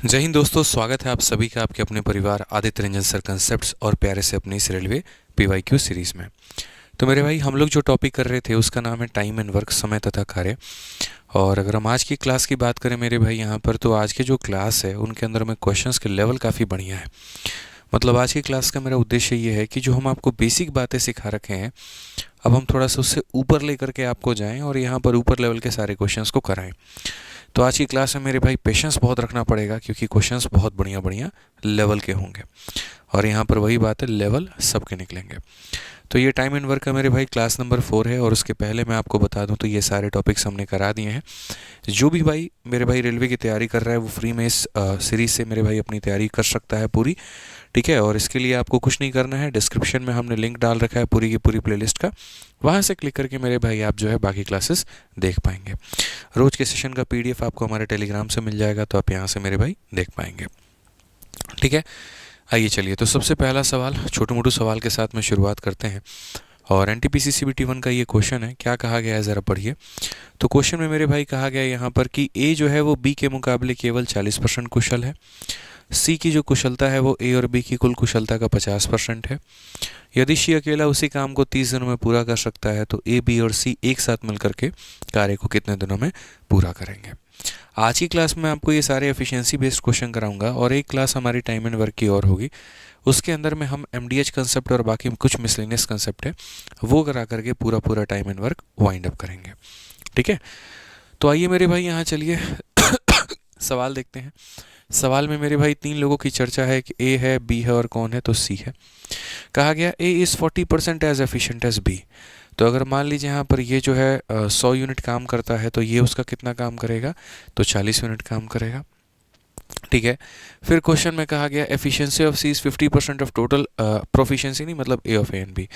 जय हिंद दोस्तों, स्वागत है आप सभी का आपके अपने परिवार आदित्य रंजन सर कंसेप्ट्स और प्यारे से अपनी इस रेलवे पीवाईक्यू सीरीज़ में। तो मेरे भाई, हम लोग जो टॉपिक कर रहे थे उसका नाम है टाइम एंड वर्क, समय तथा कार्य। और अगर हम आज की क्लास की बात करें मेरे भाई यहाँ पर, तो आज के जो क्लास है उनके अंदर में क्वेश्चंस के लेवल काफ़ी बढ़िया है। मतलब आज की क्लास का मेरा उद्देश्य ये है कि जो हम आपको बेसिक बातें सिखा रखे हैं, अब हम थोड़ा सा उससे ऊपर लेकर के आपको जाएं और यहाँ पर ऊपर लेवल के सारे क्वेश्चंस को कराएं। तो आज की क्लास में मेरे भाई पेशेंस बहुत रखना पड़ेगा, क्योंकि क्वेश्चंस बहुत बढ़िया बढ़िया लेवल के होंगे। और यहाँ पर वही बात है, लेवल सबके निकलेंगे। तो ये टाइम एंड वर्क का मेरे भाई क्लास नंबर 4 है। और उसके पहले मैं आपको बता दूं तो ये सारे टॉपिक्स हमने करा दिए हैं। जो भी भाई मेरे भाई रेलवे की तैयारी कर रहा है वो फ्री में इस सीरीज़ से मेरे भाई अपनी तैयारी कर सकता है पूरी। ठीक है, और इसके लिए आपको कुछ नहीं करना है, डिस्क्रिप्शन में हमने लिंक डाल रखा है पूरी की पूरी प्लेलिस्ट का, वहाँ से क्लिक करके मेरे भाई आप जो है बाकी क्लासेस देख पाएंगे। रोज़ के सेशन का पीडीएफ आपको हमारे टेलीग्राम से मिल जाएगा, तो आप यहाँ से मेरे भाई देख पाएंगे। ठीक है, आइए चलिए, तो सबसे पहला सवाल, छोटू मोटू सवाल के साथ में शुरुआत करते हैं। और एनटीपीसी सीबीटी 1 का ये क्वेश्चन है, क्या कहा गया है ज़रा पढ़िए। तो क्वेश्चन में मेरे भाई कहा गया है यहाँ पर कि ए जो है वो बी के मुकाबले केवल 40% कुशल है। सी की जो कुशलता है वो ए और बी की कुल कुशलता का 50% है। यदि सी अकेला उसी काम को 30 दिनों में पूरा कर सकता है, तो ए, बी और सी एक साथ मिलकर के कार्य को कितने दिनों में पूरा करेंगे। आज की क्लास में आपको ये सारे एफिशिएंसी बेस्ड क्वेश्चन कराऊंगा, और एक क्लास हमारी टाइम एंड वर्क की और होगी। उसके अंदर में हम एमडीएच कंसेप्ट और बाकी कुछ मिसलेनियस कंसेप्ट है वो करा करके पूरा पूरा time and work wind up करेंगे। ठीक है, तो आइए मेरे भाई यहाँ चलिए सवाल देखते हैं। सवाल में मेरे भाई 3 लोगों की चर्चा है कि ए है, बी है और कौन है, तो सी है। कहा गया A is 40% as efficient as B. तो अगर मान लीजिए यहाँ पर ये जो है 100 यूनिट काम करता है, तो ये उसका कितना काम करेगा, तो 40 यूनिट काम करेगा। ठीक है, फिर क्वेश्चन में कहा गया efficiency of C is 50% of total, proficiency नहीं, मतलब A of A and B.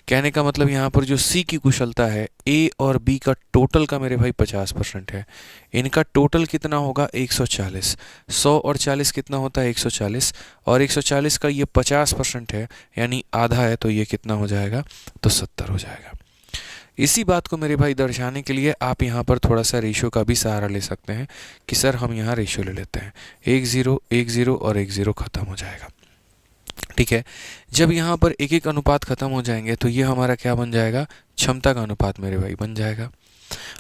कहने का मतलब यहाँ पर जो सी की कुशलता है ए और बी का टोटल का मेरे भाई 50% है। इनका टोटल कितना होगा, 140। 100 और 40 कितना होता है, 140। और 140 का ये 50% है, यानी आधा है, तो ये कितना हो जाएगा, तो 70 हो जाएगा। इसी बात को मेरे भाई दर्शाने के लिए आप यहाँ पर थोड़ा सा रेशियो का भी सहारा ले सकते हैं कि सर हम यहाँ रेशियो ले लेते हैं, 1-0 और 1-0 खत्म हो जाएगा। ठीक है, जब यहाँ पर एक एक अनुपात खत्म हो जाएंगे तो ये हमारा क्या बन जाएगा, क्षमता का अनुपात मेरे भाई बन जाएगा।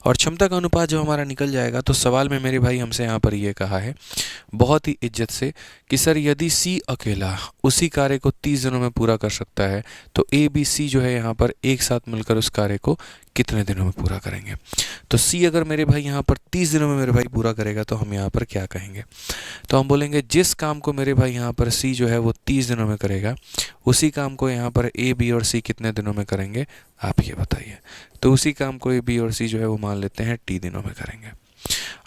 और क्षमता का अनुपात जब हमारा निकल जाएगा, तो सवाल में मेरे भाई हमसे यहाँ पर ये कहा है बहुत ही इज्जत से कि सर यदि सी अकेला उसी कार्य को 30 दिनों में पूरा कर सकता है, तो ए बी सी जो है यहाँ पर एक साथ मिलकर उस कार्य को कितने दिनों में पूरा करेंगे। तो सी अगर मेरे भाई यहाँ पर 30 दिनों में मेरे भाई पूरा करेगा, तो हम यहाँ पर क्या कहेंगे, तो हम बोलेंगे जिस काम को मेरे भाई यहाँ पर सी जो है वो 30 दिनों में करेगा, उसी काम को यहाँ पर ए, बी और सी कितने दिनों में करेंगे, आप ये बताइए। तो उसी काम को ए, बी और सी जो है वो मान लेते हैं टी दिनों में करेंगे।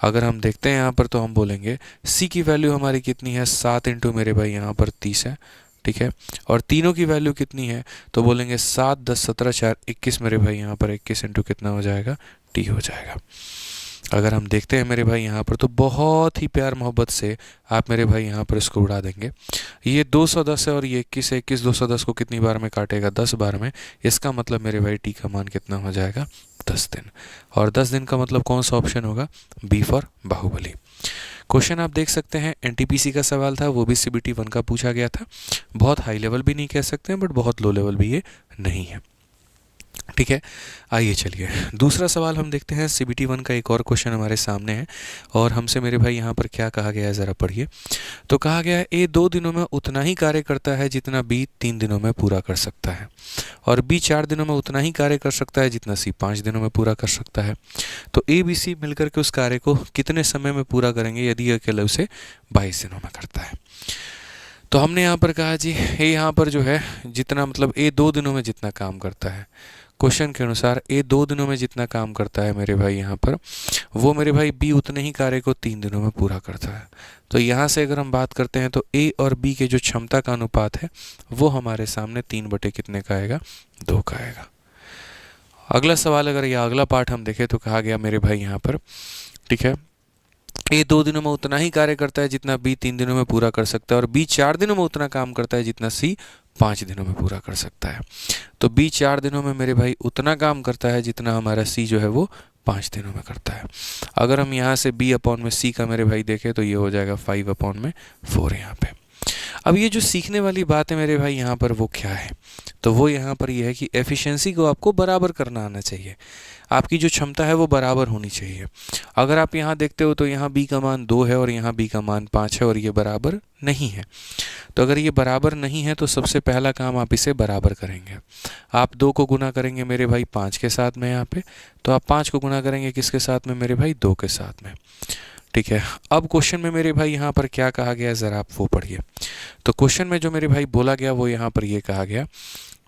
अगर हम देखते हैं यहाँ पर, तो हम बोलेंगे सी की वैल्यू हमारी कितनी है, 7 इंटू मेरे भाई यहाँ पर 30 है। ठीक है, और तीनों की वैल्यू कितनी है, तो बोलेंगे 7, 10, 17, 4, 21 मेरे भाई यहाँ पर 21 इंटू कितना हो जाएगा, टी हो जाएगा। अगर हम देखते हैं मेरे भाई यहाँ पर, तो बहुत ही प्यार मोहब्बत से आप मेरे भाई यहाँ पर इसको उड़ा देंगे। ये 210 है और ये 21 है, 21 210 को कितनी बार में काटेगा, 10 बार में। इसका मतलब मेरे भाई टी का मान कितना हो जाएगा, 10 दिन। और 10 दिन का मतलब कौन सा ऑप्शन होगा, बी फॉर बाहुबली। क्वेश्चन आप देख सकते हैं, एनटीपीसी का सवाल था, वो भी सीबीटी 1 का पूछा गया था। बहुत हाई लेवल भी नहीं कह सकते हैं, बट बहुत लो लेवल भी ये नहीं है। ठीक है, आइए चलिए दूसरा सवाल हम देखते हैं। सीबीटी 1 का एक और क्वेश्चन हमारे सामने है, और हमसे मेरे भाई यहाँ पर क्या कहा गया है, ज़रा पढ़िए। तो कहा गया है ए 2 दिनों में उतना ही कार्य करता है जितना बी 3 दिनों में पूरा कर सकता है, और बी 4 दिनों में उतना ही कार्य कर सकता है जितना सी 5 दिनों में पूरा कर सकता है। तो ए, बी, सी मिलकर के उस कार्य को कितने समय में पूरा करेंगे यदि अकेले उसे 22 दिनों में करता है। तो हमने यहाँ पर कहा जी, ए यहाँ पर जो है जितना, मतलब ए 2 दिनों में जितना काम करता है, क्वेश्चन के अनुसार ए 2 दिनों में जितना काम करता है मेरे भाई यहाँ पर, वो मेरे भाई बी उतने ही कार्य को 3 दिनों में पूरा करता है। तो यहाँ से अगर हम बात करते हैं, तो ए और बी के जो क्षमता का अनुपात है वो हमारे सामने 3 बटे कितने का आएगा, 2 का आएगा। अगला सवाल अगर या अगला पार्ट हम देखें, तो कहा गया मेरे भाई यहाँ पर, ठीक है, ए 2 दिनों में उतना ही कार्य करता है जितना बी 3 दिनों में पूरा कर सकता है, और बी 4 दिनों में उतना काम करता है जितना सी 5 दिनों में पूरा कर सकता है। तो बी 4 दिनों में मेरे भाई उतना काम करता है जितना हमारा सी जो है वो 5 दिनों में करता है। अगर हम यहाँ से B/C का मेरे भाई देखें तो ये हो जाएगा 5/4 यहाँ पे। अब ये जो सीखने वाली बात है मेरे भाई यहाँ पर वो क्या है, तो वो यहाँ पर ये है कि एफिशिएंसी को आपको बराबर करना आना चाहिए, आपकी जो क्षमता है वो बराबर होनी चाहिए। अगर आप यहाँ देखते हो तो यहाँ B का मान 2 है और यहाँ B का मान 5 है और ये बराबर नहीं है। तो अगर ये बराबर नहीं है तो सबसे पहला काम आप इसे बराबर करेंगे। आप 2 को गुना करेंगे मेरे भाई 5 के साथ में यहाँ पे, तो आप 5 को गुना करेंगे किसके साथ में मेरे भाई 2 के साथ में। ठीक है, अब क्वेश्चन में मेरे भाई यहाँ पर क्या कहा गया है ज़रा आप वो पढ़िए। तो क्वेश्चन में जो मेरे भाई बोला गया वो यहाँ पर ये कहा गया,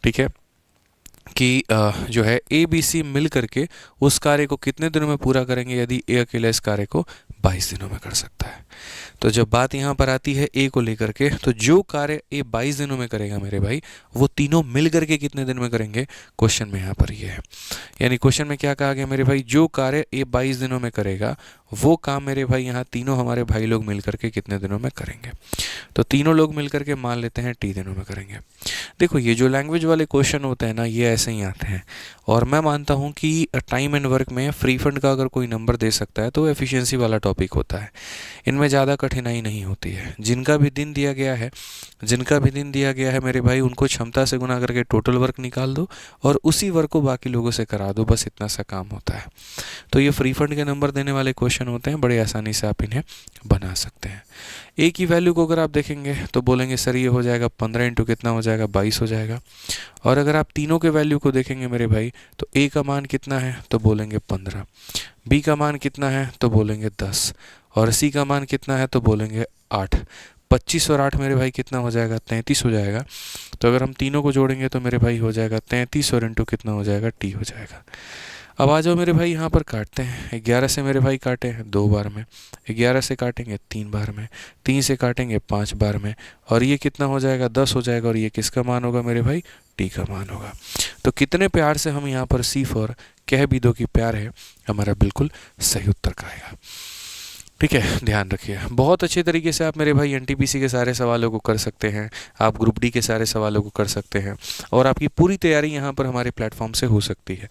ठीक है, कि जो है ABC मिल करके उस कार्य को कितने दिनों में पूरा करेंगे यदि A अकेला इस कार्य को 22 दिनों में कर सकता है। तो जब बात यहाँ पर आती है A को लेकर के, तो जो कार्य A 22 दिनों में करेगा मेरे भाई वो तीनों मिल करके कितने दिन में करेंगे, क्वेश्चन में यहाँ पर ये है। यानी क्वेश्चन में क्या कहा गया मेरे भाई, जो कार्य A 22 दिनों में करेगा वो काम मेरे भाई यहाँ तीनों हमारे भाई लोग मिल करके कितने दिनों में करेंगे। तो तीनों लोग मिल करके मान लेते हैं T दिनों में करेंगे। देखो ये जो लैंग्वेज वाले क्वेश्चन होते हैं ना ये ऐसे ही आते हैं, और मैं मानता हूँ कि टाइम एंड वर्क में फ्री फंड का अगर कोई नंबर दे सकता है तो एफिशिएंसी वाला टॉपिक होता है। इनमें ज़्यादा कठिनाई नहीं होती है। जिनका भी दिन दिया गया है मेरे भाई उनको क्षमता से गुना करके टोटल वर्क निकाल दो और उसी वर्क को बाकी लोगों से करा दो, बस इतना सा काम होता है। तो ये फ्री फंड के नंबर देने वाले क्वेश्चन होते हैं, बड़े आसानी से आप इन्हें बना सकते हैं। ए की वैल्यू को अगर आप देखेंगे तो बोलेंगे सर ये हो जाएगा 15 इंटू कितना हो जाएगा 22 हो जाएगा। और अगर आप तीनों के वैल्यू को देखेंगे मेरे भाई तो ए का मान कितना है तो बोलेंगे 15, बी का मान कितना है तो बोलेंगे 10 और सी का मान कितना है तो बोलेंगे 8। 25 और 8 मेरे भाई कितना हो जाएगा 33 हो जाएगा। तो अगर हम तीनों को जोड़ेंगे तो मेरे भाई हो जाएगा 33 और इंटू कितना हो जाएगा टी हो जाएगा। अब आ जाओ मेरे भाई यहाँ पर काटते हैं। 11 से मेरे भाई काटे हैं 2 बार में, 11 से काटेंगे 3 बार में, 3 से काटेंगे 5 बार में और ये कितना हो जाएगा 10 हो जाएगा और ये किसका मान होगा मेरे भाई टी का मान होगा। तो कितने प्यार से हम यहाँ पर C4 कह भी दो कि प्यार है, हमारा बिल्कुल सही उत्तर का आएगा। ठीक है, ध्यान रखिए। बहुत अच्छे तरीके से आप मेरे भाई एनटीपीसी के सारे सवालों को कर सकते हैं, आप ग्रुप डी के सारे सवालों को कर सकते हैं और आपकी पूरी तैयारी यहाँ पर हमारे प्लेटफॉर्म से हो सकती है।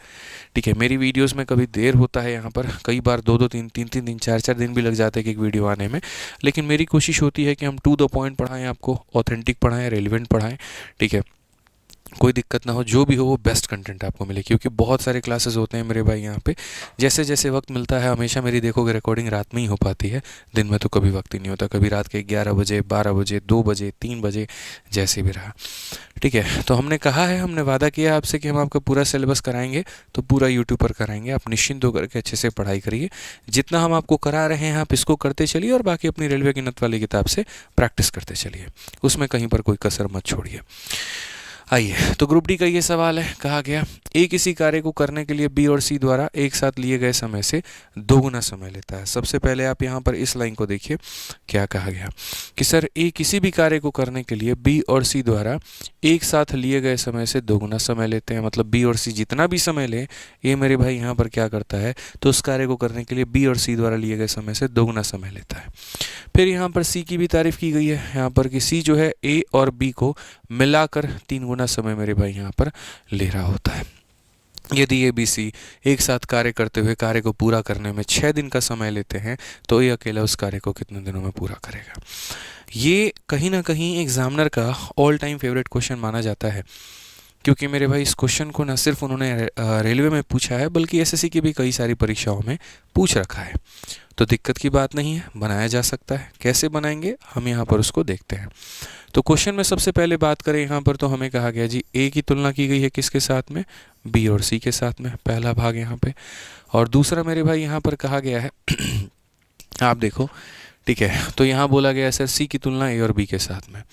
ठीक है, मेरी वीडियोस में कभी देर होता है, यहाँ पर कई बार 2-2 3-3 दिन 4-4 दिन भी लग जाते हैं कि एक वीडियो आने में, लेकिन मेरी कोशिश होती है कि हम टू द पॉइंट पढ़ाएँ, आपको ऑथेंटिक पढ़ाएँ, रेलिवेंट पढ़ाएँ। ठीक है, कोई दिक्कत ना हो, जो भी हो वो बेस्ट कंटेंट आपको मिले, क्योंकि बहुत सारे क्लासेस होते हैं मेरे भाई यहाँ पे। जैसे जैसे वक्त मिलता है, हमेशा मेरी देखोगे रिकॉर्डिंग रात में ही हो पाती है, दिन में तो कभी वक्त ही नहीं होता। कभी रात के 11 बजे, 12 बजे, 2 बजे, 3 बजे, जैसे भी रहा। ठीक है, तो हमने कहा है, हमने वादा किया आपसे कि हम आपका पूरा सिलेबस कराएंगे, तो पूरा यूट्यूब पर कराएंगे। आप निश्चिंत होकर के अच्छे से पढ़ाई करिए। जितना हम आपको करा रहे हैं आप इसको करते चलिए और बाकी अपनी रेलवे की नत वाली किताब से प्रैक्टिस करते चलिए, उसमें कहीं पर कोई कसर मत छोड़िए। आइए, तो ग्रुप डी का ये सवाल है, कहा गया ए किसी कार्य को करने के लिए बी और सी द्वारा एक साथ लिए गए समय से दोगुना समय लेता है। सबसे पहले आप यहाँ पर इस लाइन को देखिए, क्या कहा गया कि सर ए किसी भी कार्य को करने के लिए बी और सी द्वारा एक साथ लिए गए समय से दोगुना समय लेते हैं। मतलब बी और सी जितना भी समय ले, ये मेरे भाई यहाँ पर क्या करता है, तो उस कार्य को करने के लिए बी और सी द्वारा लिए गए समय से दोगुना समय लेता है। फिर यहाँ पर सी की भी तारीफ की गई है यहाँ पर कि सी जो है ए और बी को मिलाकर 3 गुना समय मेरे भाई यहाँ पर ले रहा होता है। यदि ए बी सी एक साथ कार्य करते हुए कार्य को पूरा करने में 6 दिन का समय लेते हैं तो ये अकेला उस कार्य को कितने दिनों में पूरा करेगा। ये कहीं ना कहीं एग्जामिनर का ऑल टाइम फेवरेट क्वेश्चन माना जाता है, क्योंकि मेरे भाई इस क्वेश्चन को न सिर्फ उन्होंने रेलवे में पूछा है बल्कि एसएससी की भी कई सारी परीक्षाओं में पूछ रखा है। तो दिक्कत की बात नहीं है, बनाया जा सकता है। कैसे बनाएंगे हम यहाँ पर उसको देखते हैं। तो क्वेश्चन में सबसे पहले बात करें यहाँ पर, तो हमें कहा गया जी ए की तुलना की गई है किसके साथ में, बी और सी के साथ में, पहला भाग यहाँ पे। और दूसरा मेरे भाई यहाँ पर कहा गया है आप देखो, ठीक है, तो यहाँ बोला गया है सर सी की तुलना ए और बी के साथ में।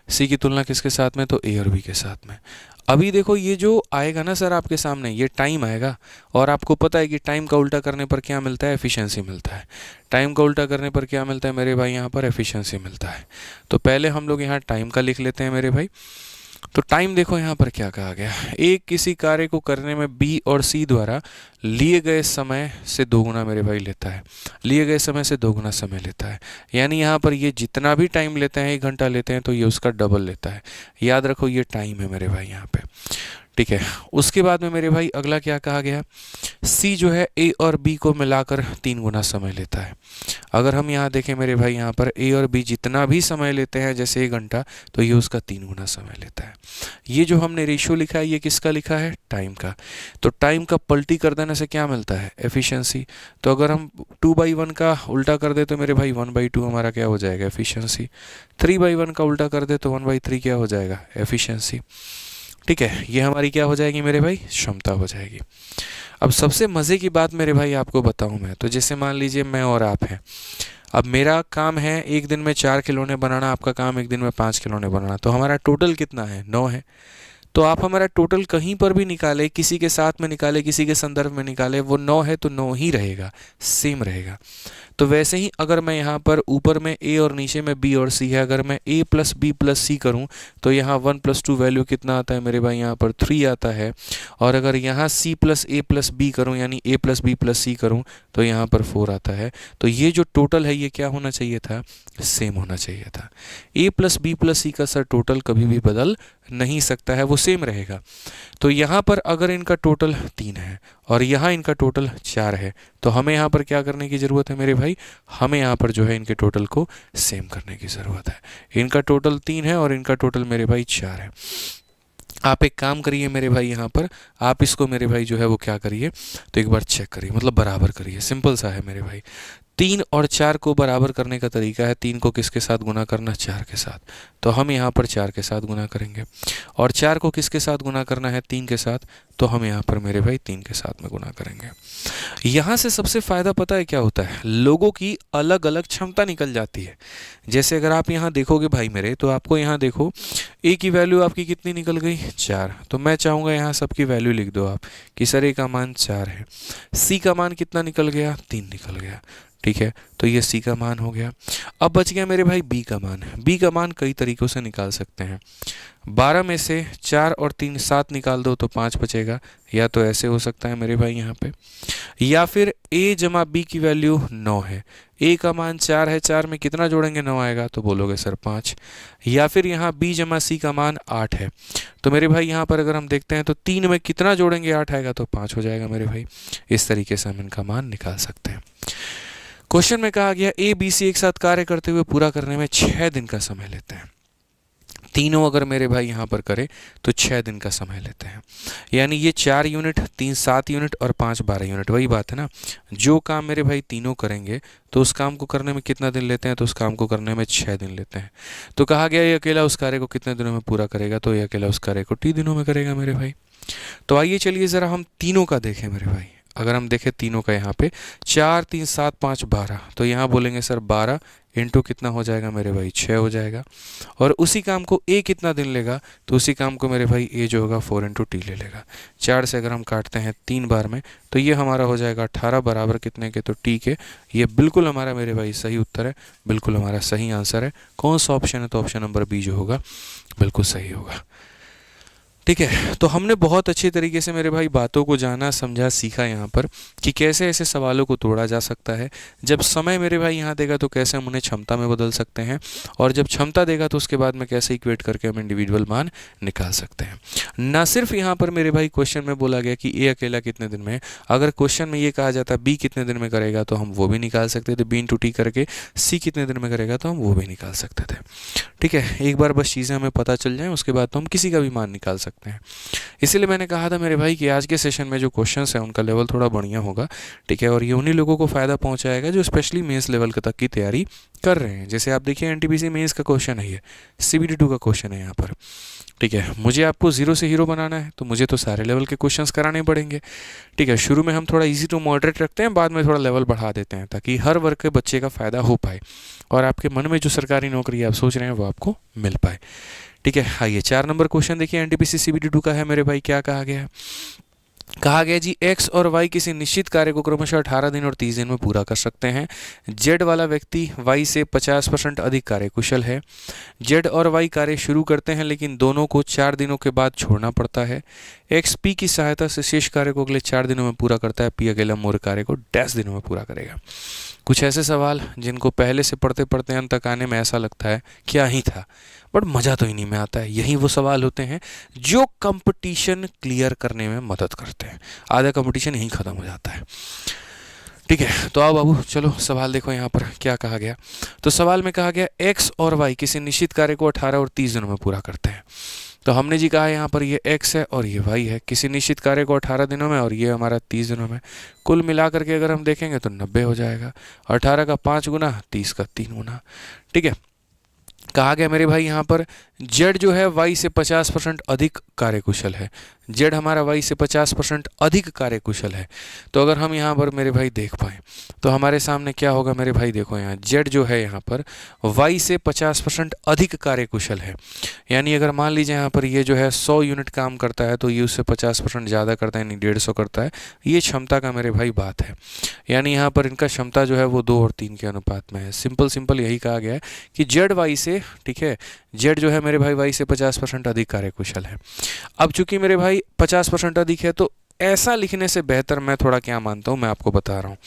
सी की तुलना किसके साथ में, तो ए और बी के साथ में। अभी देखो ये जो आएगा ना सर आपके सामने, ये टाइम आएगा और आपको पता है कि टाइम का उल्टा करने पर क्या मिलता है, एफिशिएंसी मिलता है। टाइम का उल्टा करने पर क्या मिलता है मेरे भाई, यहाँ पर एफिशिएंसी मिलता है। तो पहले हम लोग यहाँ टाइम का लिख लेते हैं मेरे भाई। तो टाइम देखो यहाँ पर क्या कहा गया, एक किसी कार्य को करने में बी और सी द्वारा लिए गए समय से दोगुना मेरे भाई लेता है, लिए गए समय से दोगुना समय लेता है। यानी यहाँ पर ये जितना भी टाइम लेते हैं, 1 घंटा लेते हैं, तो ये उसका डबल लेता है। याद रखो ये टाइम है मेरे भाई यहाँ पे। ठीक है। उसके बाद में मेरे भाई अगला क्या कहा गया, सी जो है ए और बी को मिलाकर 3 गुना समय लेता है। अगर हम यहाँ देखें मेरे भाई, यहाँ पर ए और बी जितना भी समय लेते हैं जैसे 1 घंटा, तो ये उसका 3 गुना समय लेता है। ये जो हमने रेशियो लिखा है ये किसका लिखा है, टाइम का। तो टाइम का पलटी कर देने से क्या मिलता है, एफिशिएंसी। तो अगर हम 2/1 का उल्टा कर दे तो मेरे भाई 1/2 हमारा क्या हो जाएगा, एफिशिएंसी। 3/1 का उल्टा कर दे तो 1/3 क्या हो जाएगा, एफिशिएंसी। ठीक है, ये हमारी क्या हो जाएगी मेरे भाई, क्षमता हो जाएगी। अब सबसे मज़े की बात मेरे भाई आपको बताऊं मैं, तो जैसे मान लीजिए मैं और आप हैं, अब मेरा काम है एक दिन में 4 खिलौने बनाना, आपका काम एक दिन में 5 खिलौने बनाना, तो हमारा टोटल कितना है, 9 है। तो आप हमारा टोटल कहीं पर भी निकाले, किसी के साथ में निकाले, किसी के संदर्भ में निकाले, वो 9 है तो 9 ही रहेगा, सेम रहेगा। तो वैसे ही अगर मैं यहाँ पर ऊपर में ए और नीचे में बी और सी है, अगर मैं a प्लस बी प्लस सी करूँ तो यहाँ 1 + 2 वैल्यू कितना आता है मेरे भाई, यहाँ पर 3 आता है। और अगर यहाँ c प्लस ए प्लस बी करूँ यानी a प्लस बी प्लस सी करूँ तो यहाँ पर 4 आता है। तो ये जो टोटल है ये क्या होना चाहिए था, सेम होना चाहिए था। a प्लस बी प्लस सी का सर टोटल कभी भी बदल नहीं सकता है, वो सेम रहेगा। तो यहाँ पर अगर इनका टोटल 3 है और यहाँ इनका टोटल 4 है, तो हमें यहाँ पर क्या करने की ज़रूरत है मेरे भाई, हमें यहाँ पर जो है इनके टोटल को सेम करने की ज़रूरत है। इनका टोटल 3 है और इनका टोटल मेरे भाई 4 है। आप एक काम करिए मेरे भाई, यहाँ पर आप इसको मेरे भाई जो है वो क्या करिए, तो एक बार चेक करिए, मतलब बराबर करिए। सिंपल सा है मेरे भाई। 3 और 4 को बराबर करने का तरीका है 3 को किसके साथ गुना करना, 4 के साथ। तो हम यहाँ पर 4 के साथ गुना करेंगे। और 4 को किसके साथ गुना करना है, 3 के साथ। तो हम यहाँ पर मेरे भाई 3 के साथ में गुना करेंगे। यहाँ से सबसे फ़ायदा पता है क्या होता है, लोगों की अलग अलग क्षमता निकल जाती है। जैसे अगर आप यहाँ देखोगे भाई मेरे, तो आपको यहाँ देखो ए की वैल्यू आपकी कितनी निकल गई, 4। तो मैं चाहूँगा यहाँ सबकी वैल्यू लिख दो आप कि सर ए का मान 4 है। सी का मान कितना निकल गया, 3 निकल गया। ठीक है, तो ये सी का मान हो गया। अब बच गया मेरे भाई बी का मान। बी का मान कई तरीक़ों से निकाल सकते हैं। 12 में से 4 और 3 7 निकाल दो तो 5 बचेगा, या तो ऐसे हो सकता है मेरे भाई यहाँ पे, या फिर a जमा b की वैल्यू 9 है, a का मान 4 है, 4 में कितना जोड़ेंगे 9 आएगा, तो बोलोगे सर 5। या फिर यहाँ b जमा c का मान 8 है, तो मेरे भाई यहाँ पर अगर हम देखते हैं तो 3 में कितना जोड़ेंगे 8 आएगा, तो 5 हो जाएगा मेरे भाई। इस तरीके से हम इनका मान निकाल सकते हैं। क्वेश्चन में कहा गया ए बी सी एक साथ कार्य करते हुए पूरा करने में 6 दिन का समय लेते हैं। तीनों अगर मेरे भाई यहाँ पर करें तो 6 दिन का समय लेते हैं। यानी ये 4 यूनिट, 3 7 यूनिट और 5 12 यूनिट, वही बात है ना। जो काम मेरे भाई तीनों करेंगे तो उस काम को करने में कितना दिन लेते हैं, तो उस काम को करने में 6 दिन लेते हैं। तो कहा गया ये अकेला उस कार्य को कितने दिनों में पूरा करेगा, तो ये अकेला उस कार्य को 3 दिनों में करेगा मेरे भाई। तो आइए चलिए ज़रा हम तीनों का देखें मेरे भाई। अगर हम देखें तीनों का, यहाँ पे 4 3 7 5 12, तो यहाँ बोलेंगे सर 12 इंटू कितना हो जाएगा मेरे भाई, 6 हो जाएगा। और उसी काम को ए कितना दिन लेगा, तो उसी काम को मेरे भाई ए जो होगा 4 × t ले लेगा। 4 से अगर हम काटते हैं 3 बार में तो ये हमारा हो जाएगा 18 बराबर कितने के, तो t के। ये बिल्कुल हमारा मेरे भाई सही उत्तर है, बिल्कुल हमारा सही आंसर है। कौन सा ऑप्शन है, तो ऑप्शन नंबर बी जो होगा बिल्कुल सही होगा। ठीक है, तो हमने बहुत अच्छे तरीके से मेरे भाई बातों को जाना, समझा, सीखा यहाँ पर कि कैसे ऐसे सवालों को तोड़ा जा सकता है। जब समय मेरे भाई यहाँ देगा तो कैसे हम उन्हें क्षमता में बदल सकते हैं, और जब क्षमता देगा तो उसके बाद में कैसे इक्वेट करके हम इंडिविजुअल मान निकाल सकते हैं। ना सिर्फ यहाँ पर मेरे भाई क्वेश्चन में बोला गया कि ए अकेला कितने दिन में, अगर क्वेश्चन में ये कहा जाता बी कितने दिन में करेगा तो हम वो भी निकाल सकते थे, b × t करके। सी कितने दिन में करेगा तो हम वो भी निकाल सकते थे। ठीक है, एक बार बस चीज़ें हमें पता चल जाएँ उसके बाद तो हम किसी का भी मान निकाल सकते हैं। इसीलिए मैंने कहा था मेरे भाई कि आज के सेशन में जो क्वेश्चंस हैं उनका लेवल थोड़ा बढ़िया होगा। ठीक है, और ये उन्हीं लोगों को फ़ायदा पहुंचाएगा जो स्पेशली मेंस लेवल तक की तैयारी कर रहे हैं। जैसे आप देखिए एनटीपीसी मेंस का क्वेश्चन है, ये CBT2 का क्वेश्चन है यहाँ पर। ठीक है, मुझे आपको 0 से हीरो बनाना है तो मुझे तो सारे लेवल के क्वेश्चंस कराने पड़ेंगे। ठीक है, शुरू में हम थोड़ा इजी टू मॉडरेट रखते हैं, बाद में थोड़ा लेवल बढ़ा देते हैं ताकि हर वर्ग के बच्चे का फ़ायदा हो पाए और आपके मन में जो सरकारी नौकरी आप सोच रहे हैं वो आपको मिल पाए। ठीक है, आइए 4 नंबर क्वेश्चन देखिए, एनटीपीसी CBT2 का है मेरे भाई। क्या कहा गया है, कहा गया जी x और y किसी निश्चित कार्य को क्रमशः 18 दिन और 30 दिन में पूरा कर सकते हैं। z वाला व्यक्ति y से 50% अधिक कार्यकुशल है। z और y कार्य शुरू करते हैं लेकिन दोनों को 4 दिनों के बाद छोड़ना पड़ता है। x p की सहायता से शेष कार्य को अगले 4 दिनों में पूरा करता है। p अकेला मूल कार्य को डैश दिनों में पूरा करेगा। कुछ ऐसे सवाल जिनको पहले से पढ़ते पढ़ते अंत तक आने में ऐसा लगता है क्या ही था, बट मज़ा तो इन्हीं में आता है। यही वो सवाल होते हैं जो कंपटीशन क्लियर करने में मदद करते हैं। आधा कंपटीशन यहीं ख़त्म हो जाता है। ठीक है, तो आओ बाबू चलो सवाल देखो यहाँ पर क्या कहा गया। तो सवाल में कहा गया x और y किसी निश्चित कार्य को 18 और 30 दिनों में पूरा करते हैं। तो हमने जी कहा यहाँ पर ये x है और ये y है, किसी निश्चित कार्य को 18 दिनों में और ये हमारा 30 दिनों में। कुल मिला करके अगर हम देखेंगे तो 90 हो जाएगा। 18 का 5 गुना, 30 का 3 गुना। ठीक है, कहा गया मेरे भाई यहाँ पर z जो है y से 50% अधिक कार्यकुशल है। z हमारा y से 50% अधिक कार्यकुशल है। तो अगर हम यहाँ पर मेरे भाई देख पाएँ तो हमारे सामने क्या होगा मेरे भाई, देखो यहाँ z जो है यहाँ पर y से 50% अधिक कार्यकुशल है। यानी अगर मान लीजिए यहाँ पर ये जो है 100 यूनिट काम करता है तो ये उससे 50% ज़्यादा करता है, यानी 150 करता है। ये क्षमता का मेरे भाई बात है। यानी यहाँ पर इनका क्षमता जो है वो 2 और 3 के अनुपात में है। सिंपल यही कहा गया है कि z y से, ठीक है, z जो है मेरे भाई y से 50% अधिक कार्यकुशल है। अब चूंकि मेरे भाई 50% अधिक है तो ऐसा लिखने से बेहतर मैं थोड़ा क्या मानता हूँ मैं आपको बता रहा हूँ।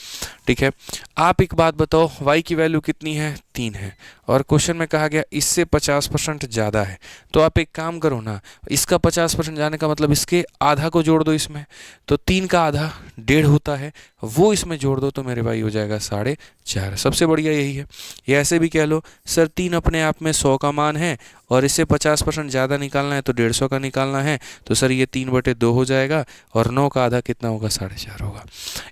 ठीक है, आप एक बात बताओ, y की वैल्यू कितनी है, 3 है, और क्वेश्चन में कहा गया इससे 50% ज़्यादा है। तो आप एक काम करो ना, इसका 50% जाने का मतलब इसके आधा को जोड़ दो इसमें, तो 3 का आधा 1.5 होता है, वो इसमें जोड़ दो तो मेरे भाई हो जाएगा 4.5। सबसे बढ़िया यही है। या ऐसे भी कह लो सर 3 अपने आप में 100 का मान है और इससे 50% ज़्यादा निकालना है तो 150 का निकालना है, तो सर ये 3/2 हो जाएगा और 9 का आधा कितना होगा, 4.5 होगा।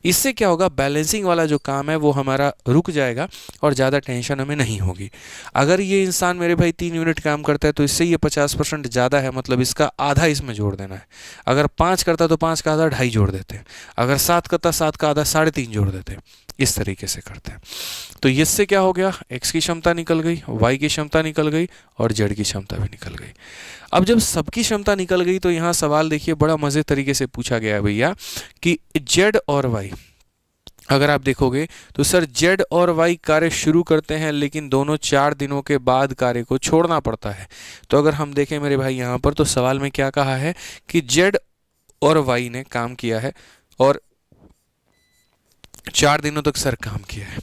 इससे क्या होगा, बैलेंसिंग वाला जो काम है वो हमारा रुक जाएगा और ज़्यादा टेंशन हमें नहीं होगी। अगर ये इंसान मेरे भाई 3 यूनिट काम करता है तो इससे ये 50% ज़्यादा है, मतलब इसका आधा इसमें जोड़ देना है। अगर 5 करता तो 5 का आधा 2.5 जोड़ देते हैं। अगर 7 करता 7 का आधा 3.5 जोड़ देते हैं। इस तरीके से करते हैं। तो इससे क्या हो गया, x की क्षमता निकल गई, y की क्षमता निकल गई और z की क्षमता भी निकल गई। अब जब सबकी क्षमता निकल गई तो यहाँ सवाल देखिए बड़ा मज़े तरीके से पूछा गया है भैया कि z और y, अगर आप देखोगे तो सर z और y कार्य शुरू करते हैं लेकिन दोनों 4 दिनों के बाद कार्य को छोड़ना पड़ता है। तो अगर हम देखें मेरे भाई यहाँ पर तो सवाल में क्या कहा है कि z और y ने काम किया है और 4 दिनों तक सर काम किया है।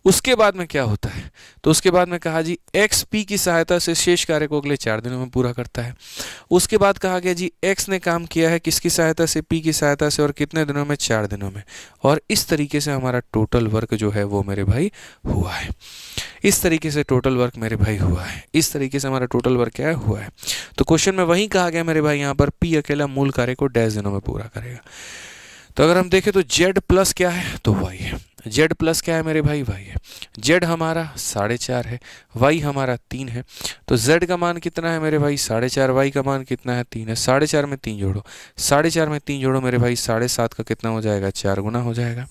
उसके बाद में क्या होता है, तो उसके बाद में कहा जी x p की सहायता से शेष कार्य को अगले 4 दिनों में पूरा करता है। उसके बाद कहा गया जी x ने काम किया है किसकी सहायता से, p की सहायता से, और कितने दिनों में, 4 दिनों में। और इस तरीके से हमारा टोटल वर्क जो है वो मेरे भाई हुआ है। इस तरीके से टोटल वर्क मेरे भाई हुआ है। इस तरीके से हमारा टोटल वर्क क्या है, हुआ है। तो क्वेश्चन में वही कहा गया मेरे भाई यहाँ पर p अकेला मूल कार्य को डैश दिनों में पूरा करेगा। तो अगर हम देखें तो z प्लस क्या है, तो y है। z प्लस क्या है मेरे भाई, y है। z हमारा 4.5 है, y हमारा 3 है। तो z का मान कितना है मेरे भाई, 4.5, y का मान कितना है, 3 है। 4.5 में 3 जोड़ो, 4.5 में 3 जोड़ो मेरे भाई, 7.5 का कितना हो जाएगा, 4 गुना हो जाएगा।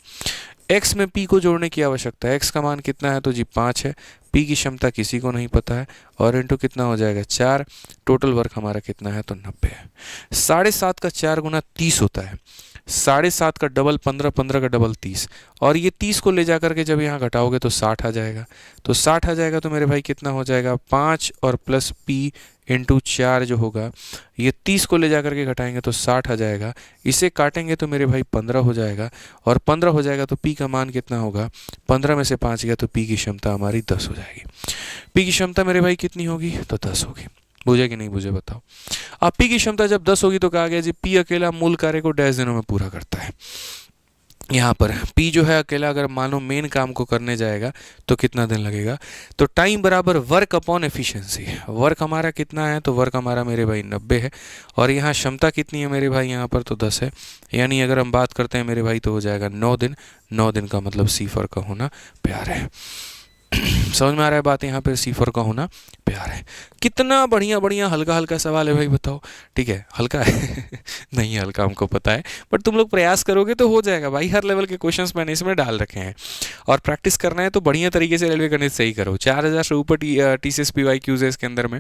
x में p को जोड़ने की आवश्यकता है। x का मान कितना है, तो जी 5 है। p की क्षमता किसी को नहीं पता है और इंटू कितना हो जाएगा, 4। टोटल वर्क हमारा कितना है, तो 90 है। 7.5 का 4 गुना 30 होता है। 7.5 का डबल 15, 15 का डबल 30, और ये 30 को ले जा करके जब यहाँ घटाओगे तो 60 आ जाएगा। तो 60 आ जाएगा तो मेरे भाई कितना हो जाएगा, 5 और प्लस p इंटू 4 जो होगा, ये 30 को ले जा करके घटाएंगे तो 60 आ जाएगा। इसे काटेंगे तो मेरे भाई 15 हो जाएगा, और 15 हो जाएगा तो p का मान कितना होगा, 15 में से 5 गया तो p की क्षमता हमारी 10 हो जाएगी। p की क्षमता मेरे भाई कितनी होगी, तो 10 होगी। बुझे कि नहीं बुझे बताओ। अब p की क्षमता जब 10 होगी तो कहा गया जी p अकेला मूल कार्य को डैश दिनों में पूरा करता है। यहाँ पर p जो है अकेला अगर मानो मेन काम को करने जाएगा तो कितना दिन लगेगा, तो टाइम बराबर वर्क अपॉन एफिशिएंसी। वर्क हमारा कितना है, तो वर्क हमारा मेरे भाई 90 है, और यहाँ क्षमता कितनी है मेरे भाई, यहाँ पर तो 10 है। यानी अगर हम बात करते हैं मेरे भाई तो हो जाएगा 9 दिन। 9 दिन का मतलब C4 का होना प्यार है। समझ में आ रहा है बात, यहाँ पे C4 का होना प्यार है। कितना बढ़िया बढ़िया हल्का हल्का सवाल है भाई, बताओ। ठीक है, हल्का है नहीं है हल्का, हमको पता है, बट तुम लोग प्रयास करोगे तो हो जाएगा भाई। हर लेवल के क्वेश्चंस मैंने इसमें डाल रखे हैं, और प्रैक्टिस करना है तो बढ़िया तरीके से रेलवे गणित सही करो। 4000 से ऊपर TCS PYQs है इसके अंदर में,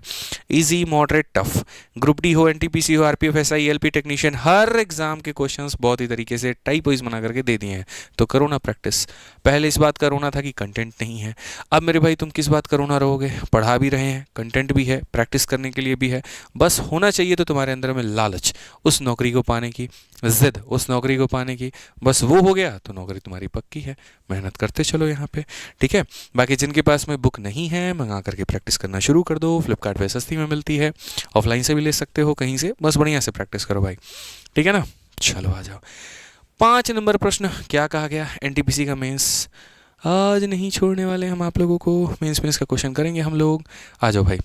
easy, moderate, tough. Group D हो, NTPC हो, RPF SI LP टेक्नीशियन, हर एग्जाम के क्वेश्चंस बहुत ही तरीके से टाइप वाइज बना करके दे दिए हैं। तो करो ना प्रैक्टिस। पहले इस बात का रोना था कि कंटेंट नहीं है, अब मेरे भाई तुम किस बात का रोना रहोगे, पढ़ा भी रहे हैं, कंटेंट भी है, प्रैक्टिस करने के लिए भी है, बस होना चाहिए तो तुम्हारे अंदर में लालच उस नौकरी को पाने की, जिद उस नौकरी को पाने की, बस वो हो गया तो नौकरी तुम्हारी पक्की है। मेहनत करते चलो यहाँ पे, ठीक है। बाकी जिनके पास में बुक नहीं है, मंगा करके प्रैक्टिस करना शुरू कर दो, फ्लिपकार्ट पे सस्ती में मिलती है, ऑफलाइन से भी ले सकते हो कहीं से, बस बढ़िया से प्रैक्टिस करो भाई, ठीक है ना। चलो आ जाओ 5 नंबर प्रश्न, क्या कहा गया, एनटीपीसी का मेंस आज नहीं छोड़ने वाले हम आप लोगों को, मेंस का क्वेश्चन करेंगे हम लोग। आ जाओ भाई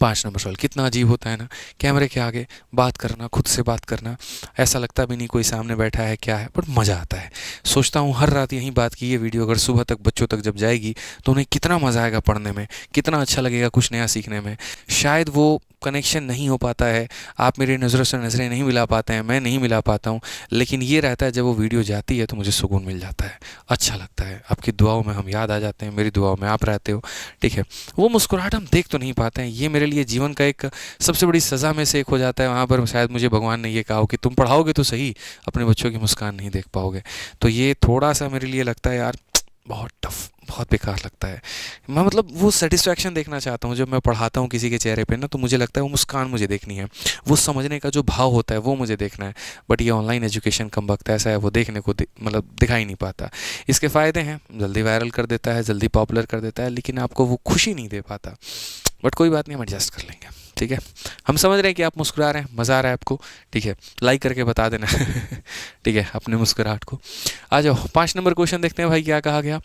5 नंबर सवाल, कितना अजीब होता है ना कैमरे के आगे बात करना, खुद से बात करना, ऐसा लगता भी नहीं कोई सामने बैठा है क्या है, बट मज़ा आता है। सोचता हूँ हर रात यही बात की ये वीडियो अगर सुबह तक बच्चों तक जब जाएगी तो उन्हें कितना मज़ा आएगा पढ़ने में, कितना अच्छा लगेगा कुछ नया सीखने में। शायद वो कनेक्शन नहीं हो पाता है, आप मेरी नज़रों से नज़रें नहीं मिला पाते हैं, मैं नहीं मिला पाता हूँ, लेकिन ये रहता है जब वो वीडियो जाती है तो मुझे सुकून मिल जाता है, अच्छा लगता है। आपकी दुआओं में हम याद आ जाते हैं, मेरी दुआओं में आप रहते हो, ठीक है। वो मुस्कुराहट हम देख तो नहीं पाते हैं, ये मेरे लिए जीवन का एक सबसे बड़ी सज़ा में से एक हो जाता है। वहाँ पर शायद मुझे भगवान ने ये कहा हो कि तुम पढ़ाओगे तो सही, अपने बच्चों की मुस्कान नहीं देख पाओगे, तो ये थोड़ा सा मेरे लिए लगता है यार बहुत टफ, बहुत बेकार लगता है। मैं मतलब वो सेटिस्फैक्शन देखना चाहता हूँ जब मैं पढ़ाता हूँ किसी के चेहरे पे ना, तो मुझे लगता है वो मुस्कान मुझे देखनी है, वो समझने का जो भाव होता है वो मुझे देखना है। बट ये ऑनलाइन एजुकेशन कम वक्त ऐसा है, वो देखने को मतलब दिखाई नहीं पाता। इसके फ़ायदे हैं, जल्दी वायरल कर देता है, जल्दी पॉपुलर कर देता है, लेकिन आपको वो खुशी नहीं दे पाता। बट कोई बात नहीं, हम एडजस्ट कर लेंगे, ठीक है। हम समझ रहे हैं कि आप मुस्कुरा रहे हैं, मज़ा आ रहा है आपको, ठीक है, लाइक करके बता देना ठीक है, अपने मुस्कुराहट को। आ जाओ 5 नंबर क्वेश्चन देखते हैं भाई, क्या कहा गया।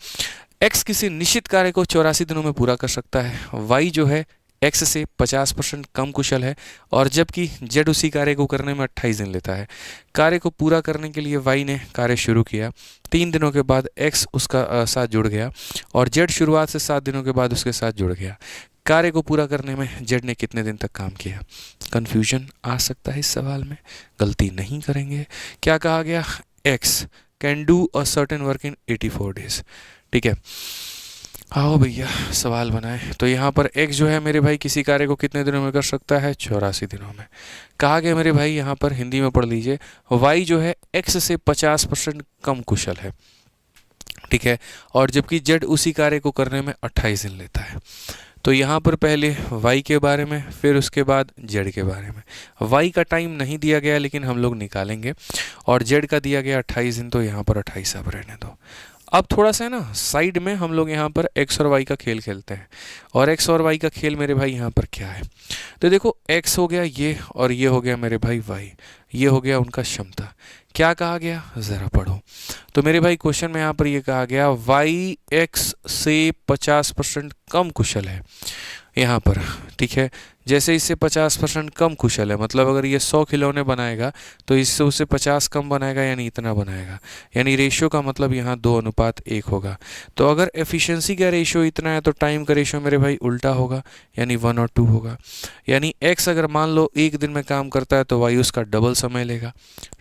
एक्स किसी निश्चित कार्य को 84 दिनों में पूरा कर सकता है, वाई जो है एक्स से 50% कम कुशल है, और जबकि जेड उसी कार्य को करने में 28 दिन लेता है। कार्य को पूरा करने के लिए वाई ने कार्य शुरू किया, 3 दिनों के बाद एक्स उसका साथ जुड़ गया, और जेड शुरुआत से 7 दिनों के बाद उसके साथ जुड़ गया। कार्य को पूरा करने में जेड ने कितने दिन तक काम किया। कन्फ्यूजन आ सकता है इस सवाल में, गलती नहीं करेंगे। क्या कहा गया, x can do a certain work in 84 days, ठीक है। आओ भैया सवाल बनाए, तो यहाँ पर एक्स जो है मेरे भाई किसी कार्य को कितने दिनों में कर सकता है, 84 दिनों में। कहा गया मेरे भाई यहाँ पर हिंदी में पढ़ लीजिए, वाई जो है एक्स से 50% कम कुशल है, ठीक है, और जबकि जेड उसी कार्य को करने में 28 दिन लेता है। तो यहाँ पर पहले y के बारे में, फिर उसके बाद z के बारे में। y का टाइम नहीं दिया गया लेकिन हम लोग निकालेंगे, और z का दिया गया 28 दिन, तो यहाँ पर 28 अब रहने दो। अब थोड़ा सा है ना साइड में हम लोग यहाँ पर x और y का खेल खेलते हैं, और x और y का खेल मेरे भाई यहाँ पर क्या है, तो देखो x हो गया ये, और ये हो गया मेरे भाई y, ये हो गया उनका क्षमता। क्या कहा गया ज़रा पढ़ो, तो मेरे भाई क्वेश्चन में यहाँ पर ये कहा गया y x से 50% कम कुशल है यहाँ पर, ठीक है। जैसे इससे 50% कम कुशल है, मतलब अगर ये 100 खिलौने बनाएगा तो इससे उससे 50 कम बनाएगा, यानी इतना बनाएगा, यानी रेशियो का मतलब यहाँ 2:1 होगा। तो अगर एफिशिएंसी का रेशियो इतना है तो टाइम का रेशियो मेरे भाई उल्टा होगा, यानी 1 और 2 होगा। यानी x अगर मान लो 1 दिन में काम करता है तो y उसका डबल समय लेगा,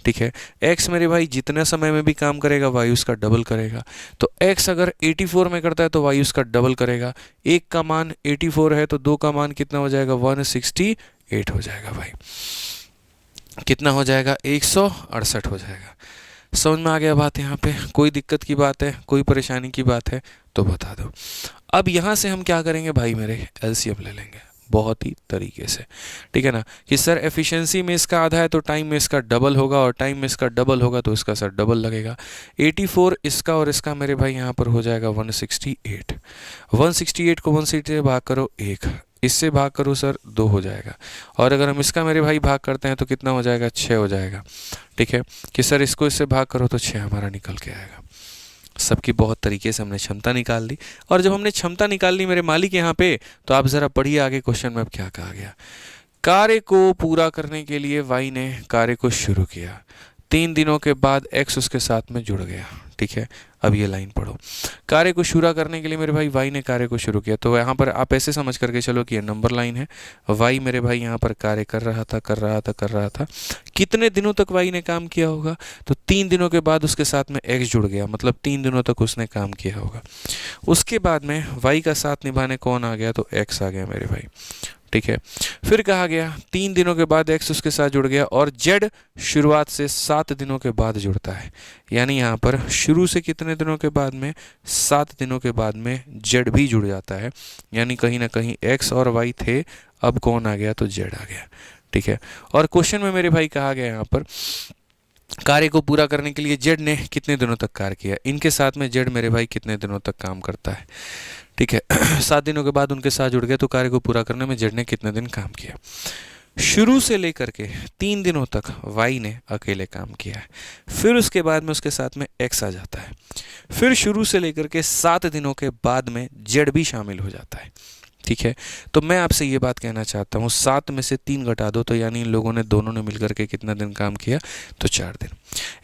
ठीक है। x मेरे भाई जितने समय में भी काम करेगा y उसका डबल करेगा। तो x अगर 84 में करता है तो y उसका डबल करेगा। 1 का मान 84 है तो 2 का मान कितना हो जाएगा, 168 हो जाएगा भाई, कितना हो जाएगा, 168 हो जाएगा। समझ में आ गया बात, यहाँ पे कोई दिक्कत की बात है, कोई परेशानी की बात है तो बता दो। अब यहाँ से हम क्या करेंगे भाई, मेरे एलसीएम ले लेंगे बहुत ही तरीके से, ठीक है ना, कि सर एफिशिएंसी में इसका आधा है तो टाइम में इसका डबल होगा, और टाइम में इसका डबल होगा तो इसका सर डबल लगेगा। 84 इसका और इसका मेरे भाई यहाँ पर हो जाएगा 168। 168 को 160 से भाग करो 1, इससे भाग करो सर 2 हो जाएगा, और अगर हम इसका मेरे भाई भाग करते हैं तो कितना हो जाएगा, 6 हो जाएगा, ठीक है। कि सर इसको इससे भाग करो तो 6 हमारा निकल के आएगा। सबकी बहुत तरीके से हमने क्षमता निकाल ली, और जब हमने क्षमता निकाल ली मेरे मालिक यहाँ पे, तो आप ज़रा पढ़िए आगे क्वेश्चन में अब क्या कहा गया। कार्य को पूरा करने के लिए वाई ने कार्य को शुरू किया, 3 दिनों के बाद एक्स उसके साथ में जुड़ गया, ठीक है। अब ये लाइन पढ़ो, कार्य को शुरू करने के लिए मेरे भाई वाई ने कार्य को शुरू किया, तो यहाँ पर आप ऐसे समझ करके चलो कि ये नंबर लाइन है। वाई मेरे भाई यहाँ पर कार्य कर रहा था। कितने दिनों तक वाई ने काम किया होगा, तो 3 दिनों के बाद उसके साथ में एक्स जुड़ गया, मतलब 3 दिनों तक उसने काम किया होगा। उसके बाद में वाई का साथ निभाने कौन आ गया, तो एक्स आ गया मेरे भाई। ठीक है। फिर कहा गया 3 दिनों के बाद x उसके साथ जुड़ गया और z शुरुआत से 7 दिनों के बाद जुड़ता है, यानी यहाँ पर शुरू से कितने दिनों के बाद में 7 दिनों के बाद में z भी जुड़ जाता है, यानी कहीं ना कहीं x और y थे, अब कौन आ गया तो z आ गया, ठीक है। और क्वेश्चन में मेरे भाई कहा गया यहाँ पर कार्य को पूरा करने के लिए जेड ने कितने दिनों तक कार्य किया, इनके साथ में जेड मेरे भाई कितने दिनों तक काम करता है, ठीक है। 7 दिनों के बाद उनके साथ जुड़ गया तो कार्य को पूरा करने में जेड ने कितने दिन काम किया। शुरू से लेकर के 3 दिनों तक वाई ने अकेले काम किया है, फिर उसके बाद में उसके साथ में एक्स आ जाता है, फिर शुरू से लेकर के 7 दिनों के बाद में जेड भी शामिल हो जाता है, ठीक है। तो मैं आपसे ये बात कहना चाहता हूँ 7 में से 3 घटा दो तो यानी इन लोगों ने दोनों ने मिलकर के कितना दिन काम किया तो 4 दिन।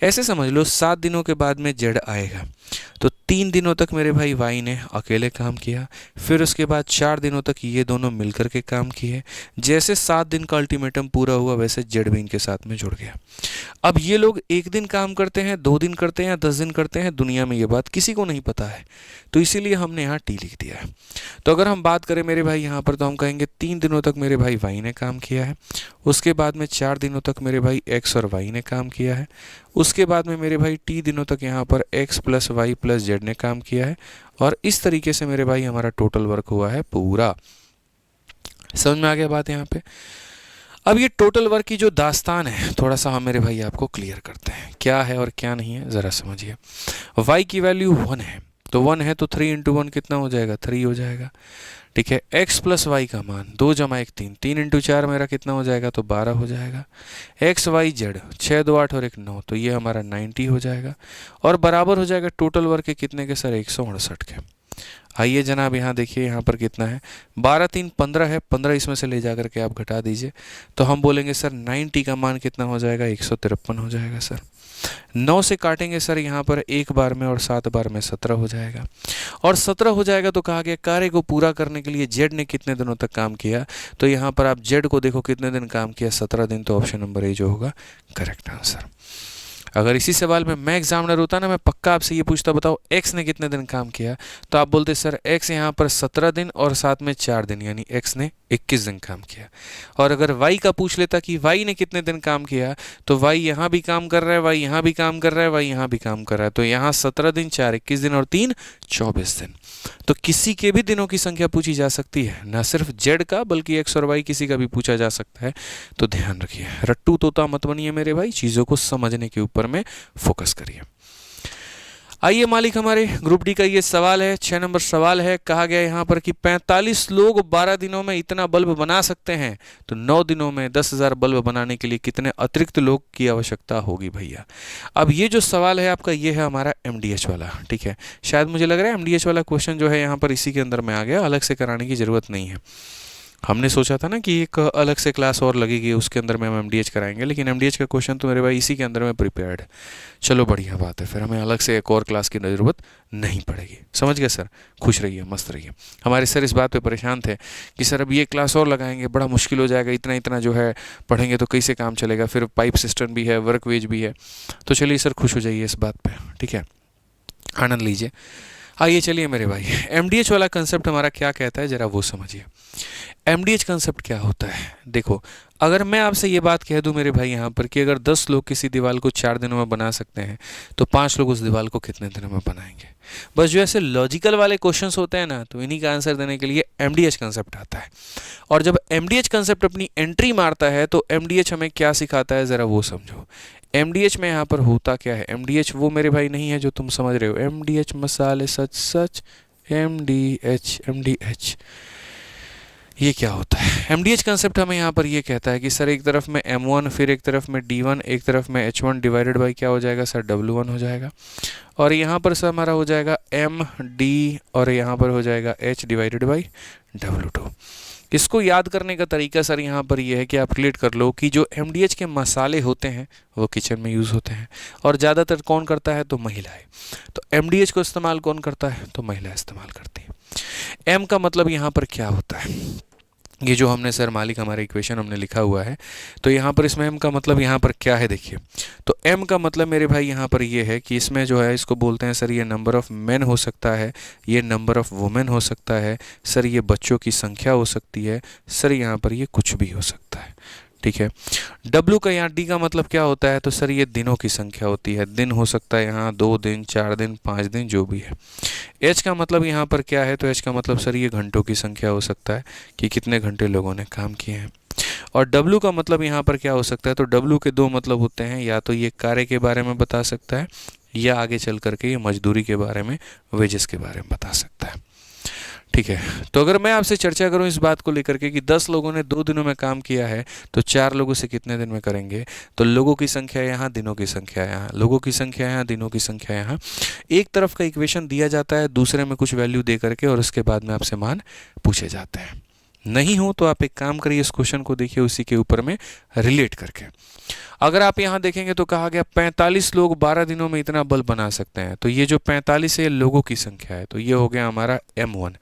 ऐसे समझ लो 7 दिनों के बाद में जेड आएगा तो 3 दिनों तक मेरे भाई वाई ने अकेले काम किया, फिर उसके बाद 4 दिनों तक ये दोनों मिलकर के काम किए। जैसे 7 दिन का अल्टीमेटम पूरा हुआ वैसे जेड भी इनके साथ में जुड़ गया। अब ये लोग 1 दिन काम करते हैं, 2 दिन करते हैं, 10 दिन करते हैं, दुनिया में ये बात किसी को नहीं पता है, तो इसीलिए हमने यहाँ टी लिख दिया है। तो अगर हम बात करें मेरे भाई यहाँ पर तो हम कहेंगे 3 दिनों तक मेरे भाई वाई ने काम किया है, उसके बाद में 4 दिनों तक मेरे भाई एक्स और वाई ने काम किया है, उसके बाद में मेरे भाई टी दिनों तक यहाँ पर X plus Y plus Z ने काम किया है, और इस तरीके से मेरे भाई हमारा टोटल वर्क हुआ है पूरा। समझ में आ गया बात यहाँ पे। अब ये टोटल वर्क की जो दास्तान है थोड़ा सा हम मेरे भाई आपको क्लियर करते हैं, क्या है और क्या नहीं है ज़रा समझिए। y की वैल्यू 1 है तो 1 है तो 3 इंटू 1 कितना हो जाएगा 3 हो जाएगा, ठीक है। x प्लस वाई का मान 2 जमा 1 3, 3 इंटू 4 मेरा कितना हो जाएगा तो 12 हो जाएगा। x y z 6 2 8 और 1 9 तो ये हमारा 90 हो जाएगा, और बराबर हो जाएगा टोटल वर्क के कितने के सर 168 के। आइए जनाब यहाँ देखिए यहाँ पर कितना है 12 3 15 है, 15 इसमें से ले जा करके आप घटा दीजिए तो हम बोलेंगे सर 90 का मान कितना हो जाएगा 153 हो जाएगा सर। 9 से काटेंगे सर यहाँ पर 1 बार में और 7 बार में 17 हो जाएगा, और 17 हो जाएगा तो कहा गया कार्य को पूरा करने के लिए जेड ने कितने दिनों तक काम किया, तो यहाँ पर आप जेड को देखो कितने दिन काम किया 17 दिन, तो ऑप्शन नंबर ए जो होगा करेक्ट आंसर। अगर इसी सवाल में मैं एग्जामिनर होता ना मैं पक्का आपसे ये पूछता बताओ x ने कितने दिन काम किया, तो आप बोलते सर x यहाँ पर 17 दिन और साथ में 4 दिन यानी x ने 21 दिन काम किया। और अगर y का पूछ लेता कि y ने कितने दिन काम किया तो y यहाँ भी काम कर रहा है, y यहाँ भी काम कर रहा है, y यहाँ भी काम कर रहा है, तो यहाँ 17 दिन 4 21 दिन और 3 24 दिन। तो किसी के भी दिनों की संख्या पूछी जा सकती है, ना सिर्फ जेड का बल्कि x और y किसी का भी पूछा जा सकता है, तो ध्यान रखिए रट्टू तोता मत बनिए मेरे भाई, चीज़ों को समझने के ऊपर में फोकस करिए। आइए मालिक हमारे ग्रुप डी का ये सवाल है, 6 नंबर सवाल है। कहा गया यहाँ पर कि 45 लोग 12 दिनों में इतना बल्ब बना सकते हैं तो 9 दिनों में 10,000 बल्ब बनाने के लिए कितने अतिरिक्त लोग की आवश्यकता होगी भैया। अब ये जो सवाल है आपका ये है हमारा MDH वाला, ठीक है। शायद मुझे लग रहा है MDH वाला क्वेश्चन जो है यहाँ पर इसी के अंदर में आ गया, अलग से कराने की ज़रूरत नहीं है। हमने सोचा था ना कि एक अलग से क्लास और लगेगी उसके अंदर में हम MDH कराएंगे, लेकिन MDH का क्वेश्चन तो मेरे भाई इसी के अंदर में प्रिपेयर्ड है। चलो बढ़िया बात है, फिर हमें अलग से एक और क्लास की ज़रूरत नहीं पड़ेगी। समझ गए सर, खुश रहिए मस्त रहिए। हमारे सर इस बात पे परेशान थे कि सर अब ये क्लास और लगाएंगे बड़ा मुश्किल हो जाएगा, इतना इतना जो है पढ़ेंगे तो कैसे काम चलेगा, फिर पाइप सिस्टम भी है, वर्क वेज भी है। तो चलिए सर खुश हो जाइए इस बात पर, ठीक है, आनंद लीजिए। आइए चलिए मेरे भाई MDH वाला कंसेप्ट हमारा क्या कहता है ज़रा वो समझिए। MDH कंसेप्ट क्या होता है, देखो अगर मैं आपसे ये बात कह दूं मेरे भाई यहाँ पर कि अगर 10 लोग किसी दीवार को 4 दिनों में बना सकते हैं तो 5 लोग उस दीवार को कितने दिनों में बनाएंगे। बस जो ऐसे लॉजिकल वाले क्वेश्चंस होते हैं ना तो इन्हीं का आंसर देने के लिए MDH कंसेप्ट आता है। और जब MDH कंसेप्ट अपनी एंट्री मारता है तो MDH हमें क्या सिखाता है ज़रा वो समझो। MDH में यहाँ पर होता क्या है, MDH वो मेरे भाई नहीं है जो तुम समझ रहे हो, MDH मसाले सच सच, MDH ये क्या होता है। MDH कंसेप्ट हमें यहाँ पर ये कहता है कि सर एक तरफ में M1 फिर एक तरफ में D1 एक तरफ में H1 डिवाइडेड बाई क्या हो जाएगा सर W1 हो जाएगा, और यहाँ पर सर हमारा हो जाएगा MD और यहाँ पर हो जाएगा H डिवाइडेड बाई W2। इसको याद करने का तरीका सर यहाँ पर ये है कि आप रिलेट कर लो कि जो MDH के मसाले होते हैं वो किचन में यूज़ होते हैं और ज़्यादातर कौन करता है तो महिलाएं। तो MDH को इस्तेमाल कौन करता है तो महिला इस्तेमाल करती है। M का मतलब यहाँ पर क्या होता है, ये जो हमने सर मालिक हमारा इक्वेशन हमने लिखा हुआ है, तो यहाँ पर इसमें m का मतलब यहाँ पर क्या है देखिए। तो m का मतलब मेरे भाई यहाँ पर ये है कि इसमें जो है इसको बोलते हैं सर ये नंबर ऑफ़ मेन हो सकता है, ये नंबर ऑफ़ वुमेन हो सकता है, सर ये बच्चों की संख्या हो सकती है, सर यहाँ पर ये कुछ भी हो सकता है। ठीक है। W का यहाँ D का मतलब क्या होता है, तो सर ये दिनों की संख्या होती है, दिन हो सकता है यहाँ 2 दिन 4 दिन 5 दिन जो भी है। H का मतलब यहाँ पर क्या है, तो H का मतलब सर ये घंटों की संख्या हो सकता है कि कितने घंटे लोगों ने काम किए हैं। और W का मतलब यहाँ पर क्या हो सकता है, तो W के दो मतलब होते हैं, या तो ये कार्य के बारे में बता सकता है या आगे चल करके ये मजदूरी के बारे में, वेजेस के बारे में बता सकता है। ठीक है। तो अगर मैं आपसे चर्चा करूं इस बात को लेकर के कि 10 लोगों ने 2 दिनों में काम किया है, तो 4 लोगों से कितने दिन में करेंगे, तो लोगों की संख्या यहाँ, दिनों की संख्या यहाँ, लोगों की संख्या यहाँ, दिनों की संख्या यहाँ। एक तरफ का इक्वेशन दिया जाता है, दूसरे में कुछ वैल्यू दे करके और उसके बाद में आपसे मान पूछे जाते हैं। नहीं हो तो आप एक काम करिए, इस क्वेश्चन को देखिए उसी के ऊपर में रिलेट करके। अगर आप यहाँ देखेंगे तो कहा गया 45 लोग 12 दिनों में इतना बल्ब बना सकते हैं, तो ये जो 45 है लोगों की संख्या है, तो ये हो गया हमारा M1।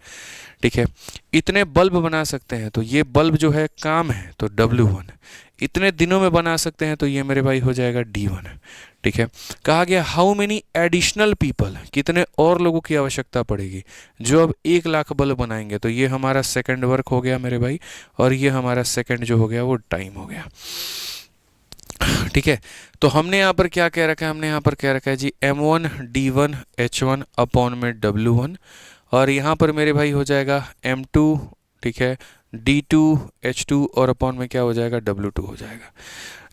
ठीक है। इतने बल्ब बना सकते हैं, तो ये बल्ब जो है काम है, तो W1। इतने दिनों में बना सकते हैं, तो ये मेरे भाई हो जाएगा D1। ठीक है। कहा गया हाउ मेनी एडिशनल पीपल, कितने और लोगों की आवश्यकता पड़ेगी जो अब 1 लाख बल्ब बनाएंगे, तो ये हमारा सेकंड वर्क हो गया मेरे भाई, और ये हमारा सेकंड जो हो गया वो टाइम हो गया। ठीक है। तो हमने यहाँ पर क्या कह रखा है, हमने यहाँ पर कह रखा है जी M1 D1 H1 अपॉन में W1, और यहाँ पर मेरे भाई हो जाएगा M2, ठीक है, D2 H2 और अपॉन में क्या हो जाएगा W2 हो जाएगा।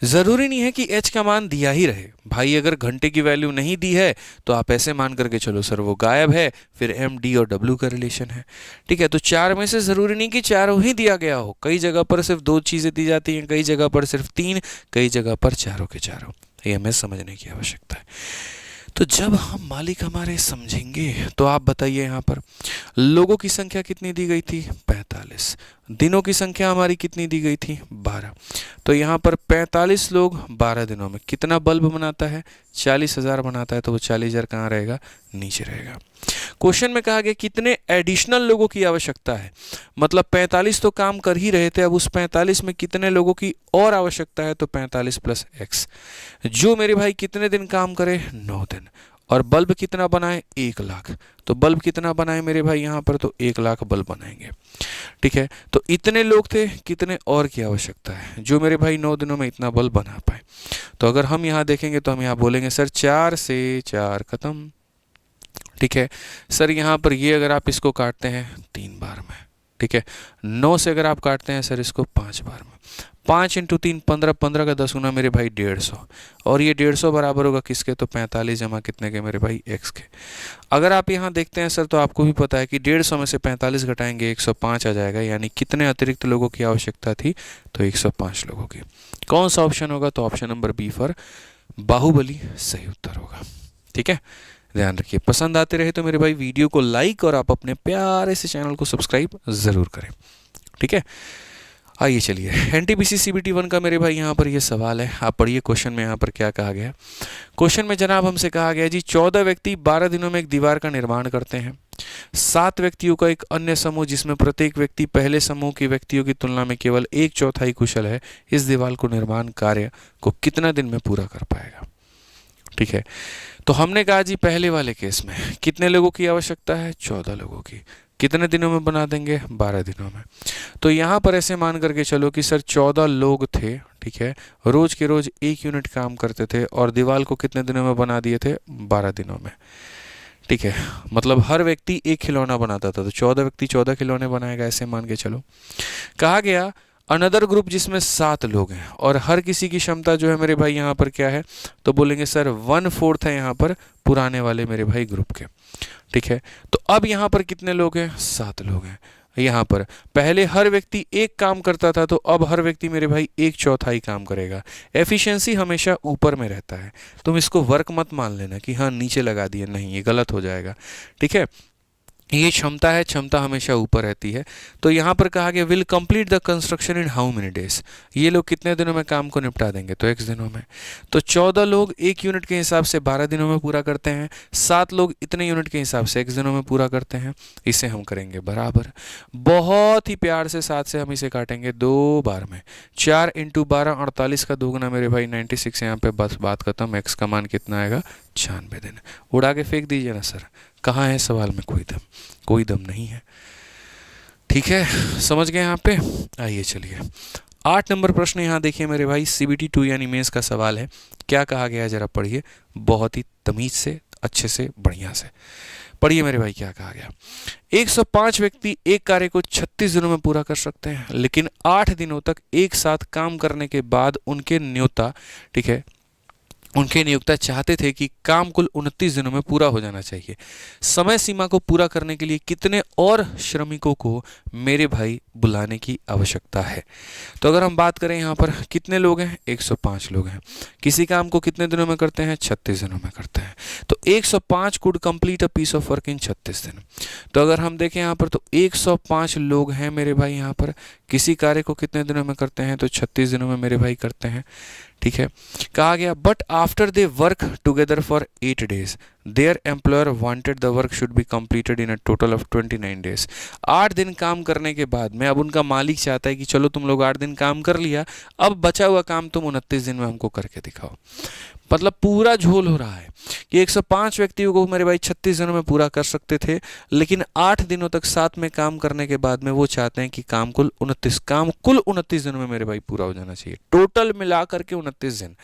ज़रूरी नहीं है कि H का मान दिया ही रहे भाई, अगर घंटे की वैल्यू नहीं दी है तो आप ऐसे मान करके चलो सर वो गायब है, फिर M D और W का रिलेशन है। ठीक है। तो 4 में से ज़रूरी नहीं कि चारों ही दिया गया हो, कई जगह पर सिर्फ 2 चीज़ें दी जाती हैं, कई जगह पर सिर्फ 3, कई जगह पर चारों के चारों। ये हमें समझने की आवश्यकता है। तो जब हम मालिक हमारे समझेंगे, तो आप बताइए यहाँ पर लोगों की संख्या कितनी दी गई थी 45, दिनों की संख्या हमारी कितनी दी गई थी 12। तो यहाँ पर 45 लोग 12 दिनों में कितना बल्ब बनाता है, 40,000 बनाता है, तो वो 40,000 कहाँ रहेगा, नीचे रहेगा। क्वेश्चन में कहा गया कितने एडिशनल लोगों की आवश्यकता है, मतलब 45 तो काम कर ही रहे थे, अब उस 45 में कितने लोगों की और आवश्यकता है, तो 45 प्लस x, जो मेरे भाई कितने दिन काम करे 9 दिन, और बल्ब कितना बनाए 1 लाख। तो बल्ब कितना बनाए मेरे भाई यहाँ पर, तो 1 लाख बल्ब बनाएंगे। ठीक है। तो इतने लोग थे, कितने और की आवश्यकता है, जो मेरे भाई 9 दिनों में इतना बल्ब बना पाए। तो अगर हम यहाँ देखेंगे तो हम यहाँ बोलेंगे सर 4 से 4 खत्म। ठीक है। सर यहाँ पर ये अगर आप इसको काटते हैं 3 बार में, ठीक है, 9 से अगर आप काटते हैं सर इसको 5 बार में, 5 × 3 15, 15 का 10 गुना मेरे भाई 150, और ये 150 बराबर होगा किसके, तो 45 जमा कितने के मेरे भाई x के। अगर आप यहाँ देखते हैं सर तो आपको भी पता है कि 150 में से 45 घटाएंगे 105 आ जाएगा, यानी कितने अतिरिक्त लोगों की आवश्यकता थी, तो 105 लोगों की। कौन सा ऑप्शन होगा, तो option number B for Baahubali सही उत्तर होगा। ठीक है। ध्यान रखिए, पसंद आते रहे तो मेरे भाई वीडियो को लाइक और आप अपने प्यारे से चैनल को सब्सक्राइब ज़रूर करें। ठीक है। आइए चलिए, NTPC CBT 1 का मेरे भाई यहाँ पर ये सवाल है, आप पढ़िए क्वेश्चन में यहाँ पर क्या कहा गया। क्वेश्चन में जनाब हमसे कहा गया जी 14 व्यक्ति 12 दिनों में एक दीवार का निर्माण करते हैं। 7 व्यक्तियों का एक अन्य समूह जिसमें प्रत्येक व्यक्ति पहले समूह के व्यक्तियों की तुलना में केवल 1/4 कुशल है, इस दीवार को निर्माण कार्य को कितना दिन में पूरा कर पाएगा। ठीक है। तो हमने कहा जी पहले वाले केस में कितने लोगों की आवश्यकता है, 14 लोगों की, कितने दिनों में बना देंगे, 12 दिनों में। तो यहाँ पर ऐसे मान करके चलो कि सर 14 लोग थे, ठीक है, रोज के रोज 1 यूनिट काम करते थे, और दीवार को कितने दिनों में बना दिए थे, 12 दिनों में। ठीक है। मतलब हर व्यक्ति 1 खिलौना बनाता था, तो 14 व्यक्ति 14 खिलौने बनाएगा, ऐसे मान के चलो। कहा गया अनदर ग्रुप जिसमें 7 लोग हैं, और हर किसी की क्षमता जो है मेरे भाई यहाँ पर क्या है, तो बोलेंगे सर 1/4 है यहाँ पर पुराने वाले मेरे भाई ग्रुप के। ठीक है। तो अब यहाँ पर कितने लोग हैं, 7 लोग हैं। यहाँ पर पहले हर व्यक्ति 1 काम करता था, तो अब हर व्यक्ति मेरे भाई 1/4 काम करेगा। एफिशिएंसी हमेशा ऊपर में रहता है, तुम इसको वर्क मत मान लेना कि हाँ नीचे लगा दिए, नहीं, ये गलत हो जाएगा। ठीक है। ये क्षमता है, क्षमता हमेशा ऊपर रहती है। तो यहाँ पर कहा गया will complete the construction in how many days, ये लोग कितने दिनों में काम को निपटा देंगे, तो x दिनों में। तो 14 लोग एक यूनिट के हिसाब से 12 दिनों में पूरा करते हैं, 7 लोग इतने यूनिट के हिसाब से x दिनों में पूरा करते हैं। इसे हम करेंगे बराबर, बहुत ही प्यार से 7 से हम इसे काटेंगे 2 बार में, 4 × 12 48 का दोगुना मेरे भाई 96। यहाँ पे बस बात खत्म, x का मान कितना आएगा 96 दिन। उड़ा के फेंक दीजिए ना सर, कहाँ है सवाल में कोई दम, कोई दम नहीं है। ठीक है, समझ गए यहाँ पे। आइए चलिए 8 नंबर प्रश्न यहाँ देखिए मेरे भाई, CBT 2 यानी मेंस का सवाल है। क्या कहा गया है जरा पढ़िए, बहुत ही तमीज से, अच्छे से, बढ़िया से पढ़िए मेरे भाई। क्या कहा गया, 105 व्यक्ति एक कार्य को 36 दिनों में पूरा कर सकते हैं, लेकिन 8 दिनों तक एक साथ काम करने के बाद उनके नियोक्ता, ठीक है, उनके नियोक्ता चाहते थे कि काम कुल 29 दिनों में पूरा हो जाना चाहिए। समय सीमा को पूरा करने के लिए कितने और श्रमिकों को मेरे भाई बुलाने की आवश्यकता है। तो अगर हम बात करें यहाँ पर कितने लोग हैं, 105 लोग हैं। किसी काम को कितने दिनों में करते हैं, 36 दिनों में करते हैं। तो 105 could complete a piece of work in 36 दिन। तो अगर हम देखें यहाँ पर, तो 105 लोग हैं मेरे भाई, यहाँ पर किसी कार्य को कितने दिनों में करते हैं, तो 36 दिनों में मेरे भाई करते हैं। ठीक है, कहा गया but after they work together for 8 days their employer wanted the work should be completed in a total of 29 days. 8 दिन काम करने के बाद में अब उनका मालिक चाहता है कि चलो तुम लोग 8 दिन काम कर लिया, अब बचा हुआ काम तुम 29 दिन में हमको करके दिखाओ। मतलब पूरा झोल हो रहा है कि 105 व्यक्तियों को मेरे भाई 36 दिनों में पूरा कर सकते थे, लेकिन 8 दिनों तक साथ में काम करने के बाद में वो चाहते हैं कि काम कुल 29 दिनों में मेरे भाई पूरा हो जाना चाहिए, टोटल मिला करके 29 दिन।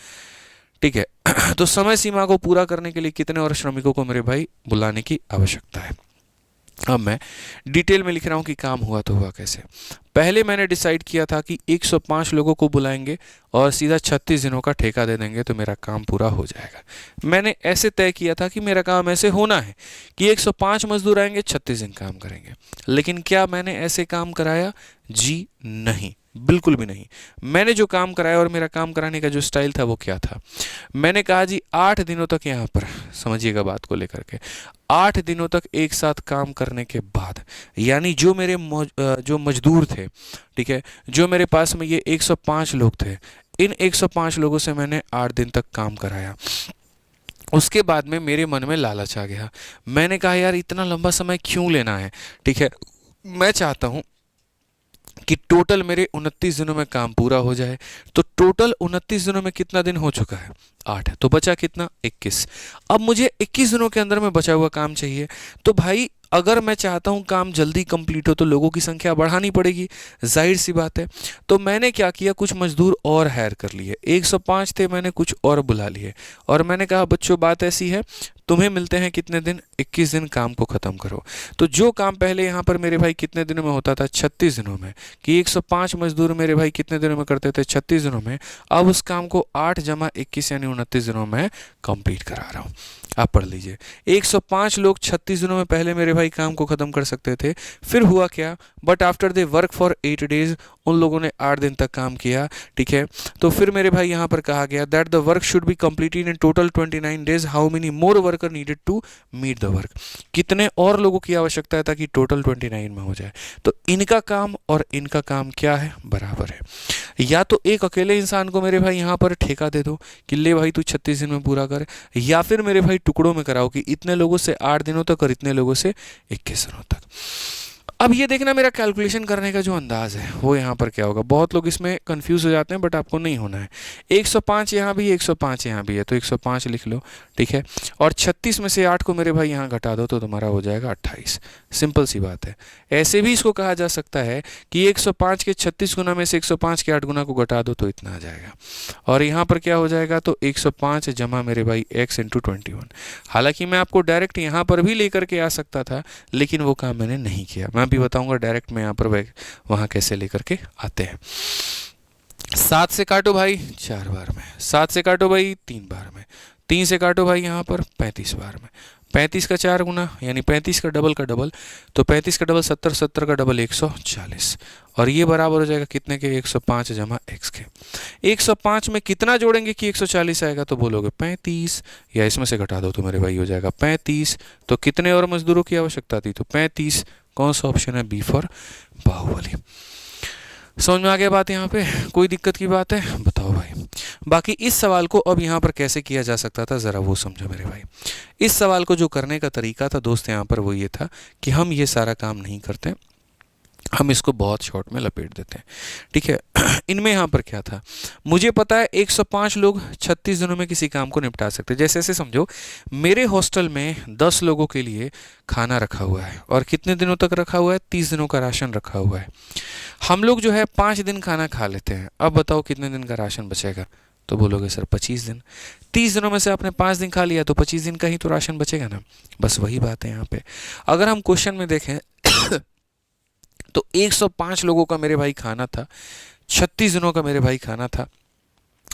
ठीक है, तो समय सीमा को पूरा करने के लिए कितने और श्रमिकों को मेरे भाई बुलाने की आवश्यकता है। अब मैं डिटेल में लिख रहा हूं कि काम हुआ तो हुआ कैसे। पहले मैंने डिसाइड किया था कि 105 लोगों को बुलाएंगे और सीधा 36 दिनों का ठेका दे देंगे तो मेरा काम पूरा हो जाएगा। मैंने ऐसे तय किया था कि मेरा काम ऐसे होना है कि 105 मजदूर आएंगे, 36 दिन काम करेंगे। लेकिन क्या मैंने ऐसे काम कराया? जी नहीं, बिल्कुल भी नहीं। मैंने जो काम कराया और मेरा काम कराने का जो स्टाइल था वो क्या था, मैंने कहा जी 8 दिनों तक, यहाँ पर समझिएगा बात को लेकर के, 8 दिनों तक एक साथ काम करने के बाद, यानी जो मेरे जो मजदूर थे, ठीक है, जो मेरे पास में ये 105 लोग थे, इन 105 लोगों से मैंने 8 दिन तक काम कराया। उसके बाद में मेरे मन में लालच आ गया। मैंने कहा यार इतना लंबा समय क्यों लेना है, ठीक है, मैं चाहता हूं कि टोटल मेरे 29 दिनों में काम पूरा हो जाए। तो टोटल 29 दिनों में कितना दिन हो चुका है? 8। तो बचा कितना? 21। अब मुझे 21 दिनों के अंदर में बचा हुआ काम चाहिए। तो भाई अगर मैं चाहता हूं काम जल्दी कंप्लीट हो तो लोगों की संख्या बढ़ानी पड़ेगी, जाहिर सी बात है। तो मैंने क्या किया, कुछ मजदूर और हायर कर लिए। 105 थे, मैंने कुछ और बुला लिए और मैंने कहा बच्चों बात ऐसी है, तुम्हें मिलते हैं कितने दिन? 21 दिन, काम को ख़त्म करो। तो जो काम पहले यहाँ पर मेरे भाई कितने दिनों में होता था? 36 दिनों में, कि 105 मजदूर मेरे भाई कितने दिनों में करते थे? 36 दिनों में। अब उस काम को 8 + 21 यानी 29 दिनों में कंप्लीट करा रहा हूँ। आप पढ़ लीजिए, 105 लोग 36 दिनों में पहले मेरे भाई काम को ख़त्म कर सकते थे। फिर हुआ क्या? But after they work for 8 days, उन लोगों ने 8 दिन तक काम किया। ठीक है, तो फिर मेरे भाई यहाँ पर कहा गया that the work should be completed in total 29 days. How many more worker needed to meet the work? कितने और लोगों की आवश्यकता है ताकि टोटल 29 में हो जाए? तो इनका काम और इनका काम क्या है? बराबर है। या तो एक अकेले इंसान को मेरे भाई यहाँ पर ठेका दे दो कि ले भाई तू 36 दिन में पूरा कर, या फिर मेरे भाई टुकड़ों में कराओ कि इतने लोगों से 8 दिनों तक और इतने लोगों से 21 दिनों तक। अब ये देखना मेरा कैलकुलेशन करने का जो अंदाज है वो यहाँ पर क्या होगा। बहुत लोग इसमें कंफ्यूज हो जाते हैं, बट आपको नहीं होना है। 105 यहाँ भी, 105 यहाँ भी है, तो 105 लिख लो, ठीक है, और 36 में से 8 को मेरे भाई यहाँ घटा दो तो तुम्हारा हो जाएगा 28। सिंपल सी बात है। ऐसे भी इसको कहा जा सकता है कि 105 के 36 गुना में से 105 के 8 गुना को घटा दो तो इतना आ जाएगा, और यहाँ पर क्या हो जाएगा? तो 105 जमा मेरे भाई x × 21। हालांकि मैं आपको डायरेक्ट यहाँ पर भी लेकर के आ सकता था, लेकिन वो काम मैंने नहीं किया। मैं भी बताऊंगा डायरेक्ट में यहाँ पर वहाँ कैसे लेकर के आते हैं। 7 से काटो भाई 4 बार में, 7 से काटो भाई 3 बार में, 3 से काटो भाई यहाँ पर 35 बार में, 35 का 4 गुना यानी 35 का डबल, तो 35 का डबल 70, 70 का डबल 140, और ये बराबर हो जाएगा कितने के, 105 जमा x के। 105 में कितना जोड़ेंगे कि 140 आएगा, तो बोलोगे 35, या इसमें से घटा दो तो मेरे भाई हो जाएगा 35। तो कितने और मजदूरों की आवश्यकता थी, तो 35। कौन सा ऑप्शन है, बी फॉर बाहुबली। समझ में आ गया बात, यहाँ पे कोई दिक्कत की बात है, बताओ भाई। बाकी इस सवाल को अब यहाँ पर कैसे किया जा सकता था, ज़रा वो समझो मेरे भाई। इस सवाल को जो करने का तरीका था दोस्त यहाँ पर वो ये था कि हम ये सारा काम नहीं करते, हम इसको बहुत शॉर्ट में लपेट देते हैं, ठीक है। इनमें यहाँ पर क्या था, मुझे पता है 105 लोग 36 दिनों में किसी काम को निपटा सकते हैं। जैसे ऐसे समझो, मेरे हॉस्टल में 10 लोगों के लिए खाना रखा हुआ है, और कितने दिनों तक रखा हुआ है, 30 दिनों का राशन रखा हुआ है। हम लोग जो है 5 दिन खाना खा लेते हैं, अब बताओ कितने दिन का राशन बचेगा, तो बोलोगे सर 25 दिन। 30 दिनों में से आपने 5 दिन खा लिया तो 25 दिन का ही तो राशन बचेगा ना, बस वही बात है यहाँ पे। अगर हम क्वेश्चन में देखें तो 105 लोगों का मेरे भाई खाना था, 36 दिनों का मेरे भाई खाना था।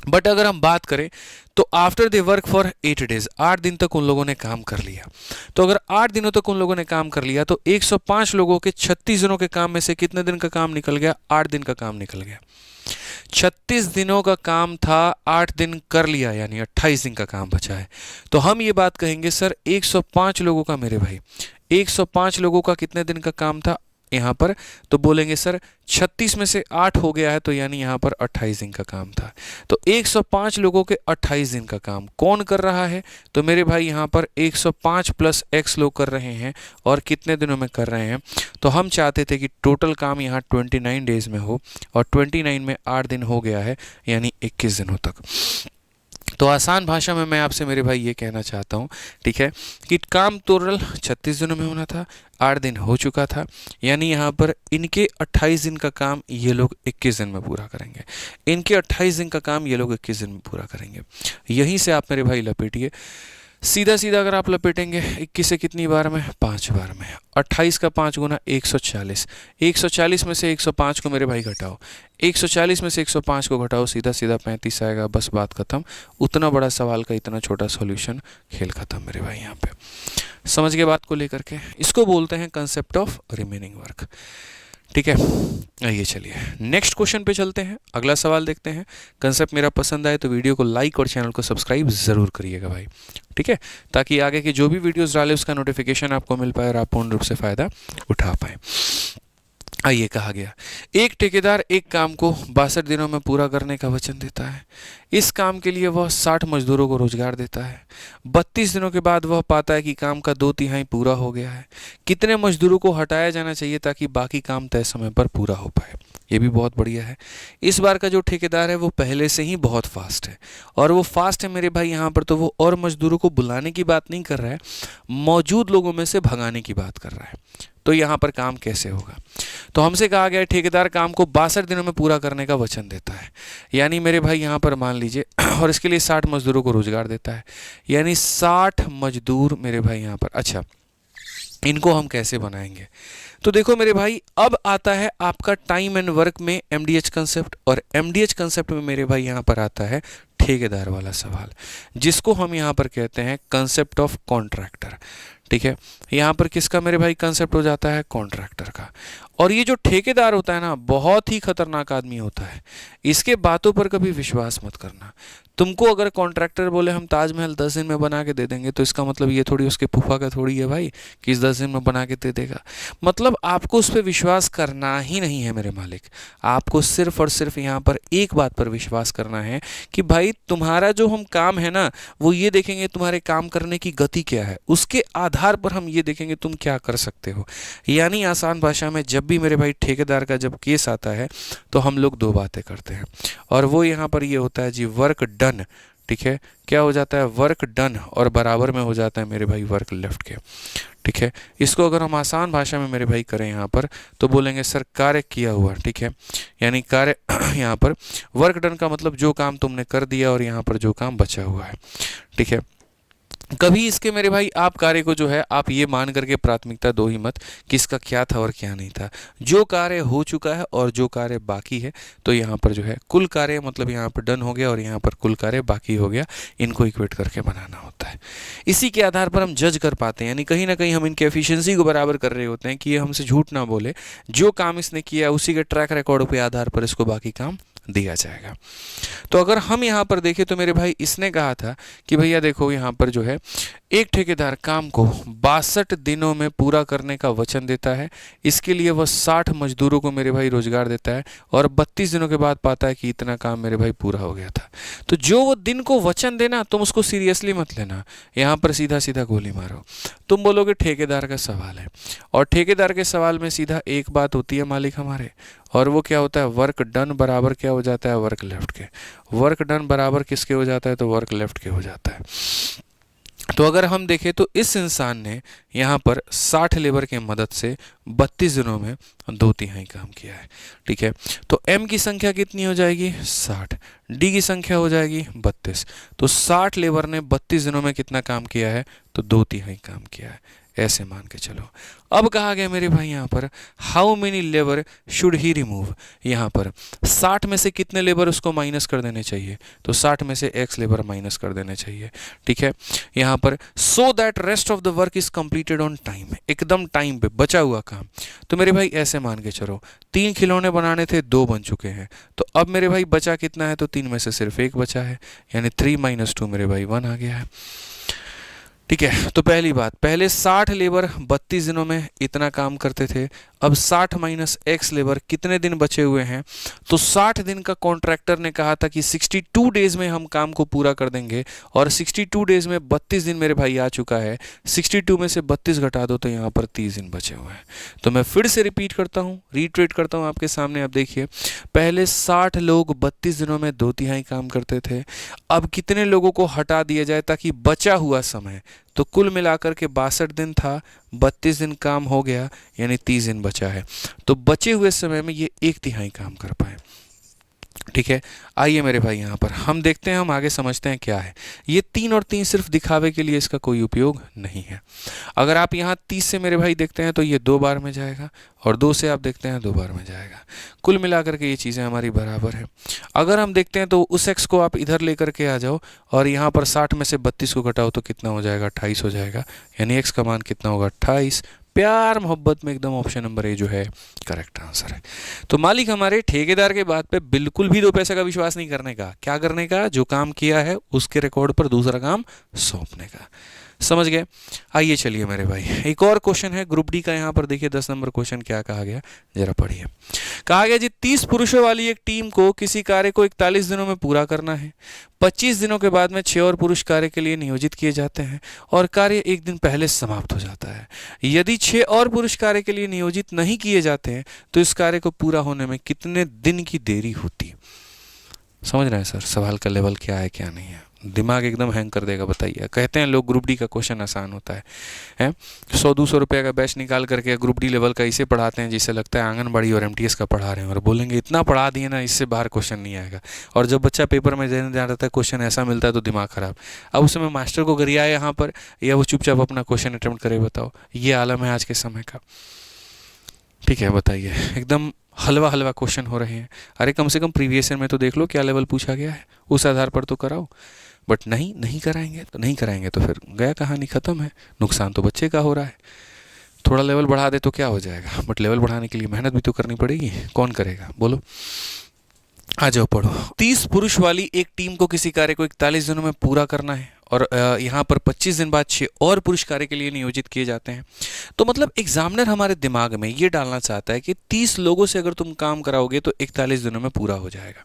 बट अगर हम बात करें तो after they work for 8 days, 8 दिन तक उन लोगों ने काम कर लिया। तो अगर 8 दिनों तक उन लोगों ने काम कर लिया तो 105 लोगों के 36 दिनों के काम में से कितने दिन का काम निकल गया, 8 दिन का काम निकल गया। 36 दिनों का काम था, 8 दिन कर लिया, यानी 28 दिन का काम बचा है। तो हम ये बात कहेंगे सर 105 लोगों का मेरे भाई, 105 लोगों का कितने दिन का काम था यहाँ पर, तो बोलेंगे सर 36 में से 8 हो गया है तो यानी यहाँ पर 28 दिन का काम था। तो 105 लोगों के 28 दिन का काम कौन कर रहा है, तो मेरे भाई यहाँ पर 105 प्लस x लोग कर रहे हैं, और कितने दिनों में कर रहे हैं, तो हम चाहते थे कि टोटल काम यहाँ 29 डेज में हो, और 29 में 8 दिन हो गया है, यानी 21 दिनों तक। तो आसान भाषा में मैं आपसे मेरे भाई ये कहना चाहता हूँ, ठीक है, कि काम टोटल 36 दिनों में होना था, 8 दिन हो चुका था, यानी यहाँ पर इनके 28 दिन का काम ये लोग 21 दिन में पूरा करेंगे, इनके 28 दिन का काम ये लोग 21 दिन में पूरा करेंगे। यहीं से आप मेरे भाई लपेटिए, सीधा सीधा अगर आप लपेटेंगे 21 से कितनी बार में, 5 बार में, 28 का 5 गुना 140, 140 में से 105 को मेरे भाई घटाओ, 140 में से 105 को घटाओ, सीधा सीधा 35 आएगा, बस बात खत्म। उतना बड़ा सवाल का इतना छोटा सॉल्यूशन, खेल खत्म मेरे भाई। यहाँ पे समझ गए बात को लेकर के, इसको बोलते हैं कंसेप्ट ऑफ रिमेनिंग वर्क, ठीक है। आइए चलिए नेक्स्ट क्वेश्चन पे चलते हैं, अगला सवाल देखते हैं। कंसेप्ट मेरा पसंद आए तो वीडियो को लाइक और चैनल को सब्सक्राइब ज़रूर करिएगा भाई, ठीक है, ताकि आगे के जो भी वीडियोस डाले उसका नोटिफिकेशन आपको मिल पाए और आप पूर्ण रूप से फ़ायदा उठा पाएँ। आइए, कहा गया एक ठेकेदार एक काम को 62 दिनों में पूरा करने का वचन देता है। इस काम के लिए वह 60 मजदूरों को रोजगार देता है। 32 दिनों के बाद वह पाता है कि काम का 2/3 पूरा हो गया है। कितने मजदूरों को हटाया जाना चाहिए ताकि बाकी काम तय समय पर पूरा हो पाए। ये भी बहुत बढ़िया है। इस बार का जो ठेकेदार है वो पहले से ही बहुत फास्ट है, और वो फास्ट है मेरे भाई यहाँ पर, तो वो और मजदूरों को बुलाने की बात नहीं कर रहा है, मौजूद लोगों में से भगाने की बात कर रहा है। तो यहाँ पर काम कैसे होगा, तो हमसे कहा गया है ठेकेदार काम को 62 दिनों में पूरा करने का वचन देता है, यानी मेरे भाई यहाँ पर मान लीजिए, और इसके लिए 60 मजदूरों को रोजगार देता है, यानी 60 मजदूर मेरे भाई यहाँ पर। अच्छा, इनको हम कैसे बनाएंगे, तो देखो मेरे भाई, अब आता है आपका टाइम एंड वर्क में एमडीएच कंसेप्ट, और एमडीएच कंसेप्ट में मेरे भाई यहाँ पर आता है ठेकेदार वाला सवाल, जिसको हम यहाँ पर कहते हैं कंसेप्ट ऑफ कॉन्ट्रैक्टर, ठीक है। यहाँ पर किसका मेरे भाई कंसेप्ट हो जाता है, कॉन्ट्रैक्टर का। और ये जो ठेकेदार होता है ना, बहुत ही खतरनाक आदमी होता है, इसके बातों पर कभी विश्वास मत करना। तुमको अगर कॉन्ट्रैक्टर बोले हम ताजमहल 10 दिन में बना के दे देंगे, तो इसका मतलब ये थोड़ी उसके फूफा का थोड़ी है भाई कि इस 10 दिन में बना के दे देगा। मतलब आपको उस पर विश्वास करना ही नहीं है मेरे मालिक, आपको सिर्फ और सिर्फ यहाँ पर एक बात पर विश्वास करना है कि भाई तुम्हारा जो हम काम है ना, वो ये देखेंगे तुम्हारे काम करने की गति क्या है, उसके आधार पर हम ये देखेंगे तुम क्या कर सकते हो। यानी आसान भाषा में, जब भी मेरे भाई ठेकेदार का जब केस आता है तो हम लोग दो बातें करते हैं, और वो यहाँ पर ये होता है जी, वर्क डन, ठीक है। क्या हो जाता है, वर्क डन, और बराबर में हो जाता है मेरे भाई वर्क लेफ्ट के, ठीक है। इसको अगर हम आसान भाषा में मेरे भाई करें यहाँ पर, तो बोलेंगे सर कार्य किया हुआ, ठीक है, यानी कार्य यहाँ पर वर्क डन का मतलब जो काम तुमने कर दिया और यहाँ पर जो काम बचा हुआ है, ठीक है। कभी इसके मेरे भाई आप कार्य को जो है आप ये मान करके प्राथमिकता दो ही मत कि इसका क्या था और क्या नहीं था। जो कार्य हो चुका है और जो कार्य बाकी है, तो यहाँ पर जो है कुल कार्य मतलब यहाँ पर डन हो गया और यहाँ पर कुल कार्य बाकी हो गया, इनको इक्वेट करके बनाना होता है। इसी के आधार पर हम जज कर पाते हैं, यानी कहीं ना कहीं हम इनके एफिशिएंसी को बराबर कर रहे होते हैं कि ये हमसे झूठ ना बोले, जो काम इसने किया उसी के ट्रैक रिकॉर्ड के आधार पर इसको बाकी काम दिया जाएगा। तो अगर हम यहाँ पर देखें तो मेरे भाई इसने कहा था कि भैया देखो यहाँ पर जो है एक ठेकेदार काम को 62 दिनों में पूरा करने का वचन देता है। इसके लिए वह 60 मजदूरों को मेरे भाई रोजगार देता है और 32 दिनों के बाद पाता है कि इतना काम मेरे भाई पूरा हो गया था। तो जो वो दिन को वचन देना, तुम उसको सीरियसली मत लेना, यहाँ पर सीधा सीधा गोली मारो। तुम बोलोगे ठेकेदार का सवाल है, और ठेकेदार के सवाल में सीधा एक बात होती है मालिक हमारे, और वो क्या होता है, वर्क डन बराबर क्या हो जाता है, वर्क लेफ्ट के। वर्क डन बराबर किसके हो जाता है, तो वर्क लेफ्ट के हो जाता है। तो अगर हम देखें तो इस इंसान ने यहाँ पर 60 लेबर के मदद से 32 दिनों में 2/3 काम किया है। ठीक है, तो m की संख्या कितनी हो जाएगी, 60, d की संख्या हो जाएगी 32। तो 60 लेबर ने 32 दिनों में कितना काम किया है, तो 2/3 काम किया है, ऐसे मान के चलो। अब कहा गया मेरे भाई यहाँ पर how many labour should he remove. यहाँ पर 60 में से कितने लेबर उसको माइनस कर देने चाहिए, तो 60 में से x लेबर माइनस कर देने चाहिए। ठीक है, यहाँ पर so that rest of the work is completed on time, एकदम टाइम पे बचा हुआ काम। तो मेरे भाई ऐसे मान के चलो 3 खिलौने बनाने थे, 2 बन चुके हैं, तो अब मेरे भाई बचा कितना है, तो 3 में से सिर्फ 1 बचा है, यानी 3 - 2 मेरे भाई 1 आ गया है। ठीक है, तो पहली बात, पहले 60 लेबर 32 दिनों में इतना काम करते थे, अब 60 माइनस x लेबर कितने दिन बचे हुए हैं, तो 60 दिन का कॉन्ट्रैक्टर ने कहा था कि 62 डेज में हम काम को पूरा कर देंगे, और 62 डेज में 32 दिन मेरे भाई आ चुका है। 62 में से 32 घटा दो तो यहाँ पर 30 दिन बचे हुए हैं। तो मैं फिर से रिपीट करता हूँ, रीट्रेट करता हूँ आपके सामने। आप देखिए, पहले 60 लोग 32 दिनों में 2/3 काम करते थे, अब कितने लोगों को हटा दिया जाए ताकि बचा हुआ समय, तो कुल मिलाकर के 62 दिन था, 32 दिन काम हो गया, यानी 30 दिन बचा है, तो बचे हुए समय में ये 1/3 काम कर पाए। ठीक है, आइए मेरे भाई यहाँ पर हम देखते हैं, हम आगे समझते हैं क्या है ये 3 और 3 सिर्फ दिखावे के लिए, इसका कोई उपयोग नहीं है। अगर आप यहाँ 30 से मेरे भाई देखते हैं तो ये 2 बार में जाएगा, और 2 से आप देखते हैं 2 बार में जाएगा, कुल मिलाकर के ये चीज़ें हमारी बराबर है। अगर हम देखते हैं तो उस x को आप इधर लेकर के आ जाओ, और यहाँ पर 60 में से 32 को घटाओ तो कितना हो जाएगा, 28 हो जाएगा, यानी x का मान कितना होगा, 28। प्यार मोहब्बत में एकदम ऑप्शन नंबर ए जो है करेक्ट आंसर है। तो मालिक हमारे ठेकेदार के बात पे बिल्कुल भी 2 पैसे का विश्वास नहीं करने का, क्या करने का, जो काम किया है उसके रिकॉर्ड पर दूसरा काम सौंपने का। समझ गए? आइए चलिए मेरे भाई, एक और क्वेश्चन है ग्रुप डी का। यहाँ पर देखिए 10 नंबर क्वेश्चन क्या कहा गया, जरा पढ़िए। कहा गया जी 30 पुरुषों वाली एक टीम को किसी कार्य को 41 दिनों में पूरा करना है। 25 दिनों के बाद में 6 और पुरुष कार्य के लिए नियोजित किए जाते हैं और कार्य एक दिन पहले समाप्त हो जाता है। यदि 6 और पुरुष कार्य के लिए नियोजित नहीं किए जाते हैं तो इस कार्य को पूरा होने में कितने दिन की देरी होती है? समझ रहे हैं सर सवाल का लेवल क्या है क्या नहीं है? दिमाग एकदम हैंग कर देगा, बताइए। कहते हैं लोग ग्रुप डी का क्वेश्चन आसान होता है, 100-200 रुपये का बैच निकाल करके ग्रुप डी लेवल का इसे पढ़ाते हैं जिससे लगता है आंगनबाड़ी और एमटीएस का पढ़ा रहे हैं, और बोलेंगे इतना पढ़ा दिए ना इससे बाहर क्वेश्चन नहीं आएगा। और जब बच्चा पेपर में देने जा रहा है क्वेश्चन ऐसा मिलता है तो दिमाग खराब। अब उसमें मास्टर को गरियाए यहाँ पर, या वो चुपचाप अपना क्वेश्चन अटेम्प्ट करे, बताओ। ये आलम है आज के समय का। ठीक है, बताइए, एकदम हलवा हलवा क्वेश्चन हो रहे हैं। अरे कम से कम प्रीवियस ईयर में तो देख लो क्या लेवल पूछा गया है, उस आधार पर तो कराओ। बट नहीं कराएंगे तो फिर गया, कहानी ख़त्म है। नुकसान तो बच्चे का हो रहा है। थोड़ा लेवल बढ़ा दे तो क्या हो जाएगा, बट लेवल बढ़ाने के लिए मेहनत भी तो करनी पड़ेगी। कौन करेगा बोलो? आ जाओ पढ़ो। 30 पुरुष वाली एक टीम को किसी कार्य को 41 दिनों में पूरा करना है, और यहाँ पर 25 दिन बाद 6 और पुरुष कार्य के लिए नियोजित किए जाते हैं। तो मतलब एग्जामिनर हमारे दिमाग में ये डालना चाहता है कि 30 लोगों से अगर तुम काम कराओगे तो 41 दिनों में पूरा हो जाएगा।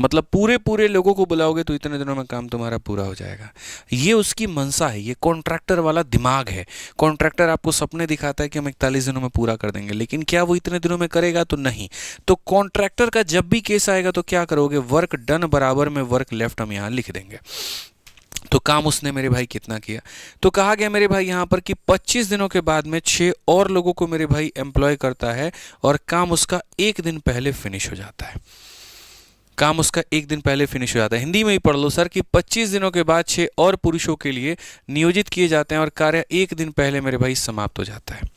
मतलब पूरे लोगों को बुलाओगे तो इतने दिनों में काम तुम्हारा पूरा हो जाएगा। ये उसकी मंशा है, ये कॉन्ट्रैक्टर वाला दिमाग है। कॉन्ट्रैक्टर आपको सपने दिखाता है कि हम 41 दिनों में पूरा कर देंगे, लेकिन क्या वो इतने दिनों में करेगा? तो नहीं। तो कॉन्ट्रैक्टर का जब भी केस आएगा तो क्या करोगे? वर्क डन बराबर में वर्क लेफ्ट हम यहाँ लिख देंगे। तो काम उसने मेरे भाई कितना किया? तो कहा गया मेरे भाई यहाँ पर कि 25 दिनों के बाद में 6 और लोगों को मेरे भाई एम्प्लॉय करता है और काम उसका एक दिन पहले फिनिश हो जाता है। काम उसका एक दिन पहले फिनिश हो जाता है। हिंदी में ही पढ़ लो सर कि 25 दिनों के बाद 6 और पुरुषों के लिए नियोजित किए जाते हैं और कार्य एक दिन पहले मेरे भाई समाप्त हो जाता है।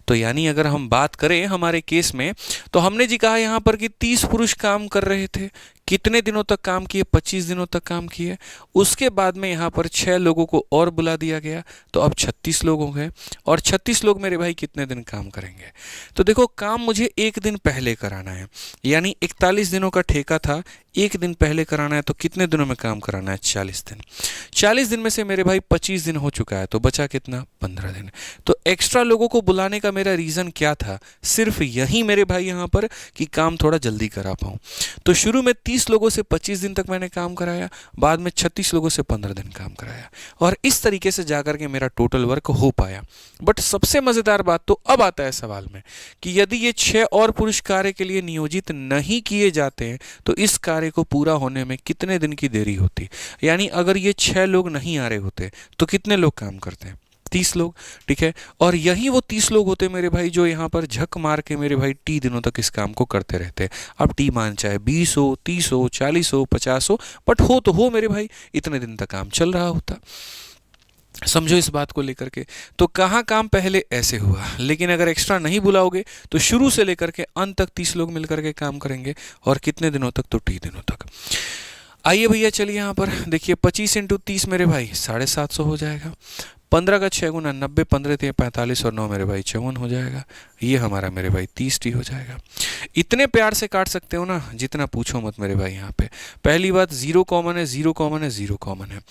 तो यानी अगर हम बात करें हमारे केस में, तो हमने जी कहा यहाँ पर कि 30 पुरुष काम कर रहे थे। कितने दिनों तक काम किए? 25 दिनों तक काम किए। उसके बाद में यहाँ पर 6 लोगों को और बुला दिया गया, तो अब 36 लोग हो गए। और 36 लोग मेरे भाई कितने दिन काम करेंगे? तो देखो, काम मुझे एक दिन पहले कराना है, यानी 41 दिनों का ठेका था, एक दिन पहले कराना है, तो कितने दिनों में काम कराना है? 40 दिन। 40 दिन में से मेरे भाई 25 दिन हो चुका है, तो बचा कितना? 15 दिन। तो एक्स्ट्रा लोगों को बुलाने का मेरा रीज़न क्या था? सिर्फ यही मेरे भाई यहाँ पर कि काम थोड़ा जल्दी करा पाऊँ। तो शुरू में 30 लोगों से 25 दिन तक मैंने काम कराया, बाद में 36 लोगों से 15 दिन काम कराया, और इस तरीके से जाकर के मेरा टोटल वर्क हो पाया। बट सबसे मज़ेदार बात तो अब आता है सवाल में कि यदि ये 6 और पुरुष कार्य के लिए नियोजित नहीं किए जाते हैं तो इस कार्य को पूरा होने में कितने दिन की देरी होती? यानी अगर ये 6 लोग नहीं आ रहे होते तो कितने लोग काम करते हैं? 30 लोग, ठीक है। और यही वो 30 लोग होते मेरे भाई जो यहाँ पर झक मार के मेरे भाई टी दिनों तक इस काम को करते रहते हैं। अब टी मान चाहे 20 हो, 30 हो, 40 हो, 50 हो, बट हो तो हो मेरे भाई, इतने दिन तक काम चल रहा होता। समझो इस बात को लेकर के। तो कहाँ काम पहले ऐसे हुआ, लेकिन अगर एक्स्ट्रा नहीं बुलाओगे तो शुरू से लेकर के अंत तक 30 लोग मिलकर के काम करेंगे, और कितने दिनों तक? तो टी दिनों तक। आइए भैया चलिए यहाँ पर देखिए, 25 इंटू 30 मेरे भाई 750 हो जाएगा। 15 का 6 गुना 90, 15 × 45 और 9 मेरे भाई 54 हो जाएगा। ये हमारा मेरे भाई 30 टी हो जाएगा। इतने प्यार से काट सकते हो ना, जितना पूछो मत मेरे भाई। यहाँ पे पहली बात, 0 कॉमन है, 0 कॉमन है, 0 कॉमन है।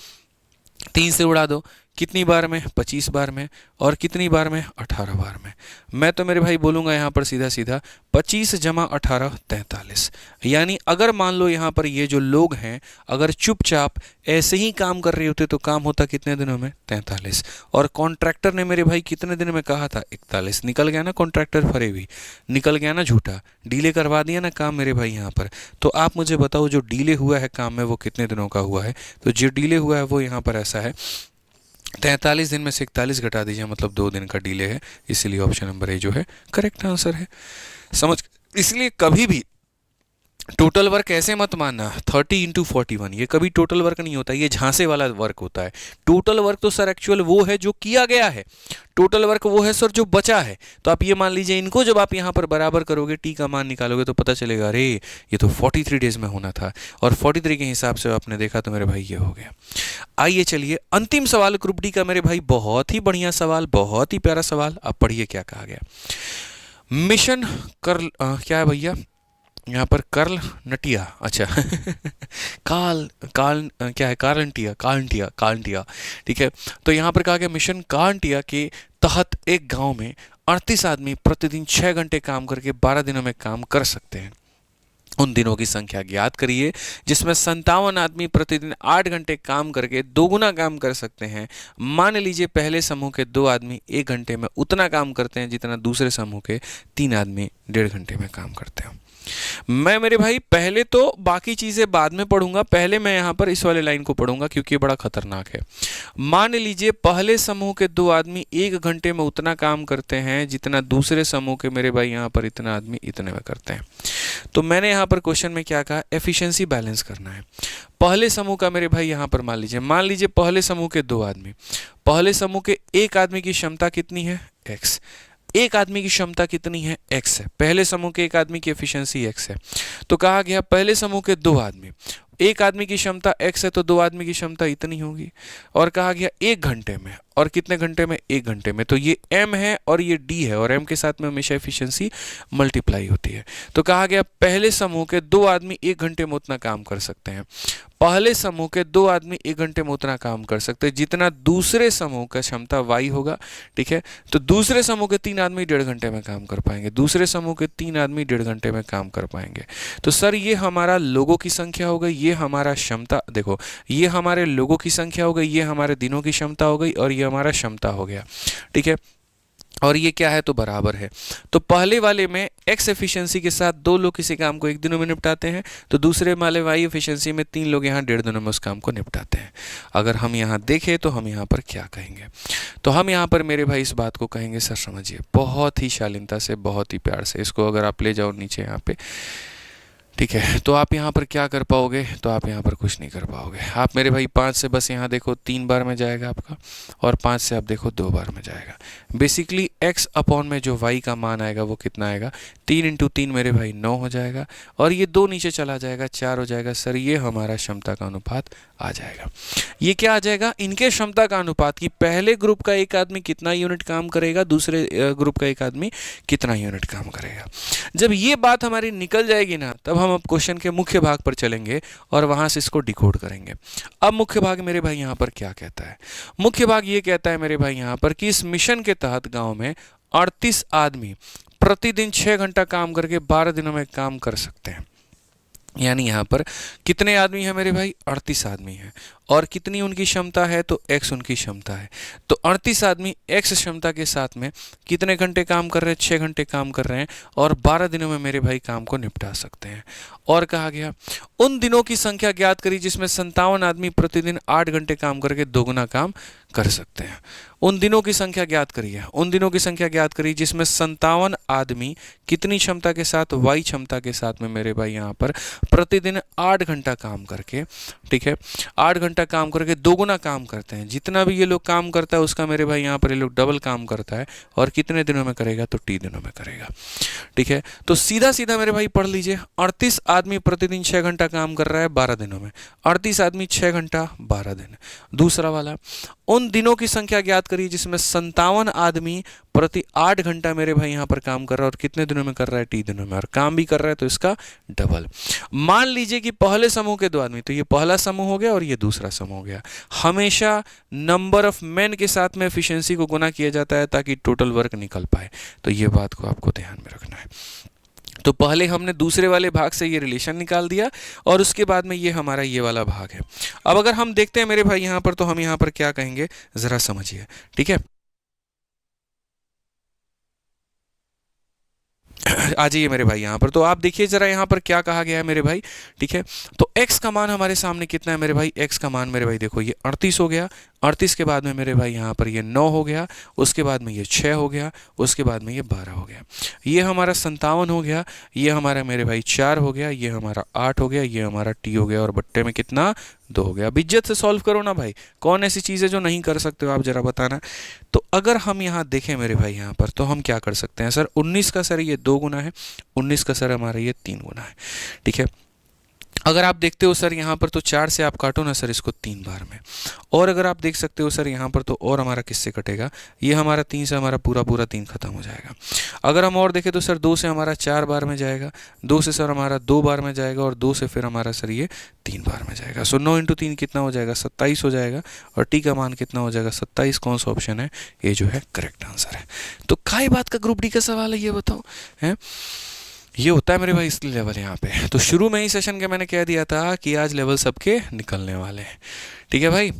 3 से उड़ा दो, कितनी बार में? 25 बार में। और कितनी बार में? 18 बार में। मैं तो मेरे भाई बोलूँगा यहाँ पर सीधा सीधा 25 जमा 18 43। यानी अगर मान लो यहाँ पर ये जो लोग हैं अगर चुपचाप ऐसे ही काम कर रहे होते तो काम होता कितने दिनों में? 43। और कॉन्ट्रैक्टर ने मेरे भाई कितने दिन में कहा था? 41। निकल गया ना कॉन्ट्रैक्टर फरेबी, निकल गया ना झूठा, डीले करवा दिया ना काम मेरे भाई यहाँ पर। तो आप मुझे बताओ जो डीले हुआ है काम में वो कितने दिनों का हुआ है? तो जो डीले हुआ है वो यहाँ पर ऐसा है, 43 दिन में से 41 घटा दीजिए, मतलब 2 दिन का डिले है, इसीलिए ऑप्शन नंबर ए जो है करेक्ट आंसर है। समझ, इसलिए कभी भी टोटल वर्क ऐसे मत मानना 30 इंटू 41, ये कभी टोटल वर्क नहीं होता, ये झांसे वाला वर्क होता है। टोटल वर्क तो सर एक्चुअल वो है जो किया गया है, टोटल वर्क वो है सर जो बचा है। तो आप ये मान लीजिए, इनको जब आप यहाँ पर बराबर करोगे, टी का मान निकालोगे तो पता चलेगा अरे ये तो 43 डेज में होना था, और 43 के हिसाब से आपने देखा तो मेरे भाई ये हो गया। आइए चलिए अंतिम सवाल ग्रुप डी का मेरे भाई, बहुत ही बढ़िया सवाल, बहुत ही प्यारा सवाल। आप पढ़िए क्या कहा गया। मिशन कर्ल क्या है भैया यहाँ पर? कर्ल नटिया, अच्छा काल काल क्या है? कारंटिया, कारंटिया, कारंटिया, ठीक है। तो यहाँ पर कहा गया मिशन कारंटिया के तहत एक गांव में 38 आदमी प्रतिदिन 6 घंटे काम करके 12 दिनों में काम कर सकते हैं। उन दिनों की संख्या ज्ञात करिए जिसमें 57 आदमी प्रतिदिन 8 घंटे काम करके दोगुना काम कर सकते हैं। मान लीजिए पहले समूह के 2 आदमी 1 घंटे में उतना काम करते हैं जितना दूसरे समूह के 3 आदमी 1.5 घंटे में काम करते हैं। मैं मेरे भाई पहले तो बाकी चीज़ें बाद में पढ़ूंगा, पहले मैं यहाँ पर इस वाले लाइन को पढ़ूंगा क्योंकि ये बड़ा खतरनाक है। मान लीजिए पहले समूह के 2 आदमी 1 घंटे में उतना काम करते हैं जितना दूसरे समूह के मेरे भाई यहाँ पर इतना आदमी इतने में करते हैं। तो मैंने यहाँ पर क्वेश्चन में क्या कहा? एफिशिएंसी बैलेंस करना है। पहले समूह का मेरे भाई यहाँ पर मान लीजिए पहले समूह के 2 आदमी, पहले समूह के 1 आदमी की क्षमता कितनी है? x। एक आदमी की क्षमता कितनी है? x है। पहले समूह के 1 आदमी की एफिशिएंसी x है। तो कहा गया पहले समूह के 2 आदमी, 1 आदमी की क्षमता x है तो 2 आदमी की क्षमता इतनी होगी। और कहा गया 1 घंटे में, और कितने घंटे में? 1 घंटे में। तो ये m है और ये d है, और m के साथ में हमेशा एफिशिएंसी मल्टीप्लाई होती है। तो कहा गया पहले समूह के 2 आदमी 1 घंटे में उतना काम कर सकते हैं। पहले समूह के 2 आदमी 1 घंटे में उतना काम कर सकते हैं जितना दूसरे समूह का क्षमता y होगा, ठीक है। तो दूसरे समूह के 3 आदमी 1.5 घंटे में काम कर पाएंगे, दूसरे समूह के 3 आदमी 1.5 घंटे में काम कर पाएंगे। तो सर ये हमारा लोगों की संख्या हो गई, ये हमारा क्षमता, देखो ये हमारे लोगों की संख्या हो गई, ये हमारे दिनों की क्षमता हो गई, और ये हमारा क्षमता हो गया, ठीक है। और ये क्या है? तो बराबर है। तो पहले वाले में x एफिशिएंसी के साथ 2 लोग किसी काम को 1 दिनों में निपटाते हैं, तो दूसरे वाले y एफिशिएंसी में 3 लोग यहाँ 1.5 दिनों में उस काम को निपटाते हैं। अगर हम यहाँ देखें तो हम यहाँ पर क्या कहेंगे? तो हम यहाँ पर मेरे भाई इस बात को कहेंगे, सर समझिए बहुत ही शालीनता से, बहुत ही प्यार से, इसको अगर आप ले जाओ नीचे यहाँ पे, ठीक है। तो आप यहाँ पर क्या कर पाओगे, तो आप यहाँ पर कुछ नहीं कर पाओगे। आप मेरे भाई 5 से बस यहाँ देखो 3 बार में जाएगा आपका, और 5 से आप देखो 2 बार में जाएगा। बेसिकली x अपॉन में जो y का मान आएगा वो कितना आएगा, 3 इंटू 3 मेरे भाई 9 हो जाएगा, और ये 2 नीचे चला जाएगा, 4 हो जाएगा। सर ये हमारा क्षमता का अनुपात आ जाएगा। ये क्या आ जाएगा, इनके क्षमता का अनुपात कि पहले ग्रुप का एक आदमी कितना यूनिट काम करेगा, दूसरे ग्रुप का एक आदमी कितना यूनिट काम करेगा। जब ये बात हमारी निकल जाएगी ना, तब हम अब क्वेश्चन के मुख्य भाग पर चलेंगे और वहां से इसको डिकोड करेंगे। अब मुख्य भाग मेरे भाई यहाँ पर क्या कहता है, मुख्य भाग ये कहता है मेरे भाई यहाँ पर कि इस मिशन के तहत गांव में 38 आदमी प्रतिदिन 6 घंटा काम करके 12 दिनों में काम कर सकते हैं। यानी यहाँ पर कितने आदमी हैं मेरे भाई, 38 आदमी हैं, और कितनी उनकी क्षमता है, तो x उनकी क्षमता है। तो 38 आदमी x क्षमता के साथ में कितने घंटे काम कर रहे हैं, 6 घंटे काम कर रहे हैं, और 12 दिनों में मेरे भाई काम को निपटा सकते हैं। और कहा गया उन दिनों की संख्या ज्ञात करी जिसमें 57 आदमी प्रतिदिन 8 घंटे काम करके दोगुना काम कर सकते हैं। उन दिनों की संख्या ज्ञात करी है, उन दिनों की संख्या ज्ञात करी जिसमें 57 आदमी कितनी क्षमता के साथ, y क्षमता के साथ में मेरे भाई यहाँ पर प्रतिदिन 8 घंटा काम करके, ठीक है, 8 घंटा काम करके दोगुना काम करते हैं। जितना भी ये लोग काम करता है उसका मेरे भाई यहाँ पर ये लोग डबल काम करता है, और कितने दिनों में करेगा, तो t दिनों में करेगा। ठीक है, तो सीधा सीधा मेरे भाई पढ़ लीजिए, 38 आदमी प्रतिदिन 6 घंटा काम कर रहा है 12 दिनों में, 38 आदमी 6 घंटा 12 दिन। दूसरा वाला, उन दिनों की संख्या ज्ञात करिए जिसमें 57 आदमी प्रति 8 घंटा मेरे भाई यहाँ पर काम कर रहा है, और कितने दिनों में कर रहा है, t दिनों में, और काम भी कर रहा है तो इसका डबल। मान लीजिए कि पहले समूह के 2 आदमी, तो ये पहला समूह हो गया और ये दूसरा समूह हो गया। हमेशा नंबर ऑफ मैन के साथ में एफिशिएंसी को गुना किया जाता है ताकि टोटल वर्क निकल पाए, तो ये बात को आपको ध्यान में रखना है। तो पहले हमने दूसरे वाले भाग से ये रिलेशन निकाल दिया, और उसके बाद में ये हमारा ये वाला भाग है। अब अगर हम देखते हैं मेरे भाई यहाँ पर, तो हम यहाँ पर क्या कहेंगे जरा समझिए। ठीक है, आ जाइए मेरे भाई यहाँ पर, तो आप देखिए जरा यहाँ पर क्या कहा गया है मेरे भाई। ठीक है, तो x का मान हमारे सामने कितना है मेरे भाई, x का मान मेरे भाई देखो ये 38 हो गया, 38 के बाद में मेरे भाई यहाँ पर ये 9 हो गया, उसके बाद में ये 6 हो गया, उसके बाद में ये 12 हो गया, ये हमारा 57 हो गया, ये हमारा मेरे भाई 4 हो गया, ये हमारा 8 हो गया, ये हमारा t हो गया, और बट्टे में कितना 2 हो गया। अब इज्जत से सॉल्व करो ना भाई, कौन ऐसी चीज़ है जो नहीं कर सकते हो आप जरा बताना। तो अगर हम यहाँ देखें मेरे भाई यहाँ पर, तो हम क्या कर सकते हैं, सर 19 का सर ये 2 गुना है, 19 का सर हमारा ये 3 गुना है। ठीक है, अगर आप देखते हो सर यहाँ पर, तो 4 से आप काटो ना सर इसको 3 बार में, और अगर आप देख सकते हो सर यहाँ पर, तो और हमारा किससे कटेगा, ये हमारा 3 से हमारा पूरा पूरा 3 खत्म हो जाएगा। अगर हम और देखें तो सर 2 से हमारा 4 बार में जाएगा, 2 से सर हमारा 2 बार में जाएगा, और 2 से फिर हमारा सर ये 3 बार में जाएगा। सो 9 इंटू 3 कितना हो जाएगा, 27 हो जाएगा, और टी का मान कितना हो जाएगा 27। कौन सा ऑप्शन है, ये जो है करेक्ट आंसर है। तो काय बात का ग्रुप डी का सवाल है ये बताओ, है ये होता है मेरे भाई इसलिए लेवल यहाँ पे। तो शुरू में ही सेशन के मैंने कह दिया था कि आज लेवल सबके निकलने वाले हैं। ठीक है भाई,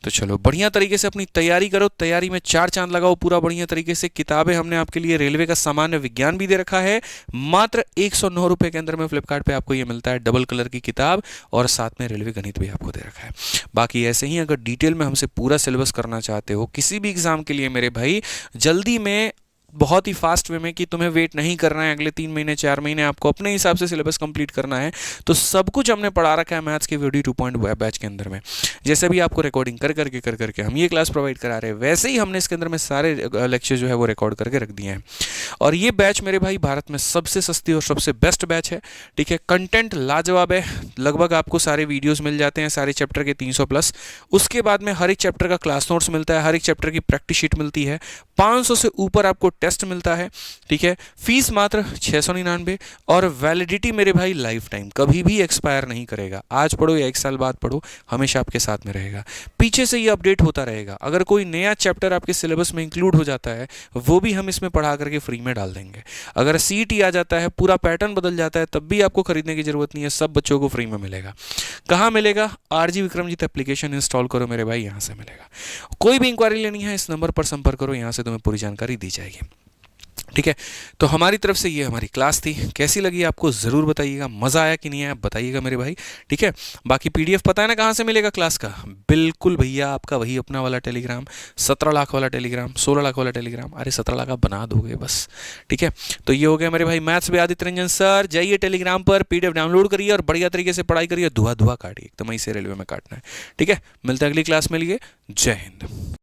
तो चलो बढ़िया तरीके से अपनी तैयारी करो, तैयारी में 4 चांद लगाओ पूरा बढ़िया तरीके से। किताबें हमने आपके लिए रेलवे का सामान्य विज्ञान भी दे रखा है, मात्र 109 रुपए के अंदर में फ्लिपकार्ट पे आपको ये मिलता है, डबल कलर की किताब, और साथ में रेलवे गणित भी आपको दे रखा है। बाकी ऐसे ही अगर डिटेल में हमसे पूरा सिलेबस करना चाहते हो किसी भी एग्जाम के लिए मेरे भाई, जल्दी में बहुत ही फास्ट वे में, कि तुम्हें वेट नहीं करना है अगले 3 महीने 4 महीने, आपको अपने हिसाब से सिलेबस कंप्लीट करना है, तो सब कुछ हमने पढ़ा रखा है मैथ्स के वीडियो 2.0 बैच के अंदर में। जैसे भी आपको रिकॉर्डिंग कर करके हम ये क्लास प्रोवाइड करा रहे हैं, वैसे ही हमने इसके अंदर में सारे लेक्चर जो है वो रिकॉर्ड करके रख दिए हैं। और ये बैच मेरे भाई भारत में सबसे सस्ती और सबसे बेस्ट बैच है। ठीक है, कंटेंट लाजवाब है, लगभग आपको सारे वीडियोज़ मिल जाते हैं, सारे चैप्टर के 300+। उसके बाद में हर एक चैप्टर का क्लास नोट्स मिलता है, हर एक चैप्टर की प्रैक्टिस शीट मिलती है, 500 से ऊपर आपको टेस्ट मिलता है। ठीक है, फीस मात्र 699, और वैलिडिटी मेरे भाई लाइफ टाइम, कभी भी एक्सपायर नहीं करेगा। आज पढ़ो या 1 साल बाद पढ़ो, हमेशा आपके साथ में रहेगा, पीछे से ये अपडेट होता रहेगा। अगर कोई नया चैप्टर आपके सिलेबस में इंक्लूड हो जाता है, वो भी हम इसमें पढ़ा करके फ्री में डाल देंगे। अगर CET आ जाता है, पूरा पैटर्न बदल जाता है, तब भी आपको खरीदने की जरूरत नहीं है, सब बच्चों को फ्री में मिलेगा। कहाँ मिलेगा, RG विक्रमजीत एप्लीकेशन इंस्टॉल करो मेरे भाई, यहाँ से मिलेगा। कोई भी इंक्वायरी लेनी है इस नंबर पर संपर्क करो, यहाँ से तुम्हें पूरी जानकारी दी जाएगी। ठीक है। तो हमारी तरफ से ये हमारी क्लास थी, कैसी लगी आपको ज़रूर बताइएगा, मज़ा आया कि नहीं आया बताइएगा मेरे भाई। ठीक है, बाकी पीडीएफ पता है ना कहाँ से मिलेगा क्लास का? बिल्कुल भैया, आपका वही अपना वाला टेलीग्राम, 17 लाख वाला टेलीग्राम, 16 लाख वाला टेलीग्राम। अरे 17 लाख आप बना दोगे बस। ठीक है, तो ये हो गया मेरे भाई मैथ्स में आदित्य रंजन सर। जाइए टेलीग्राम पर, पीडीएफ डाउनलोड करिए और बढ़िया तरीके से पढ़ाई करिए, धुआ धुआ काटिए, एकदम ऐसे रेलवे में काटना है। ठीक है, मिलते हैं अगली क्लास में लिए। जय हिंद।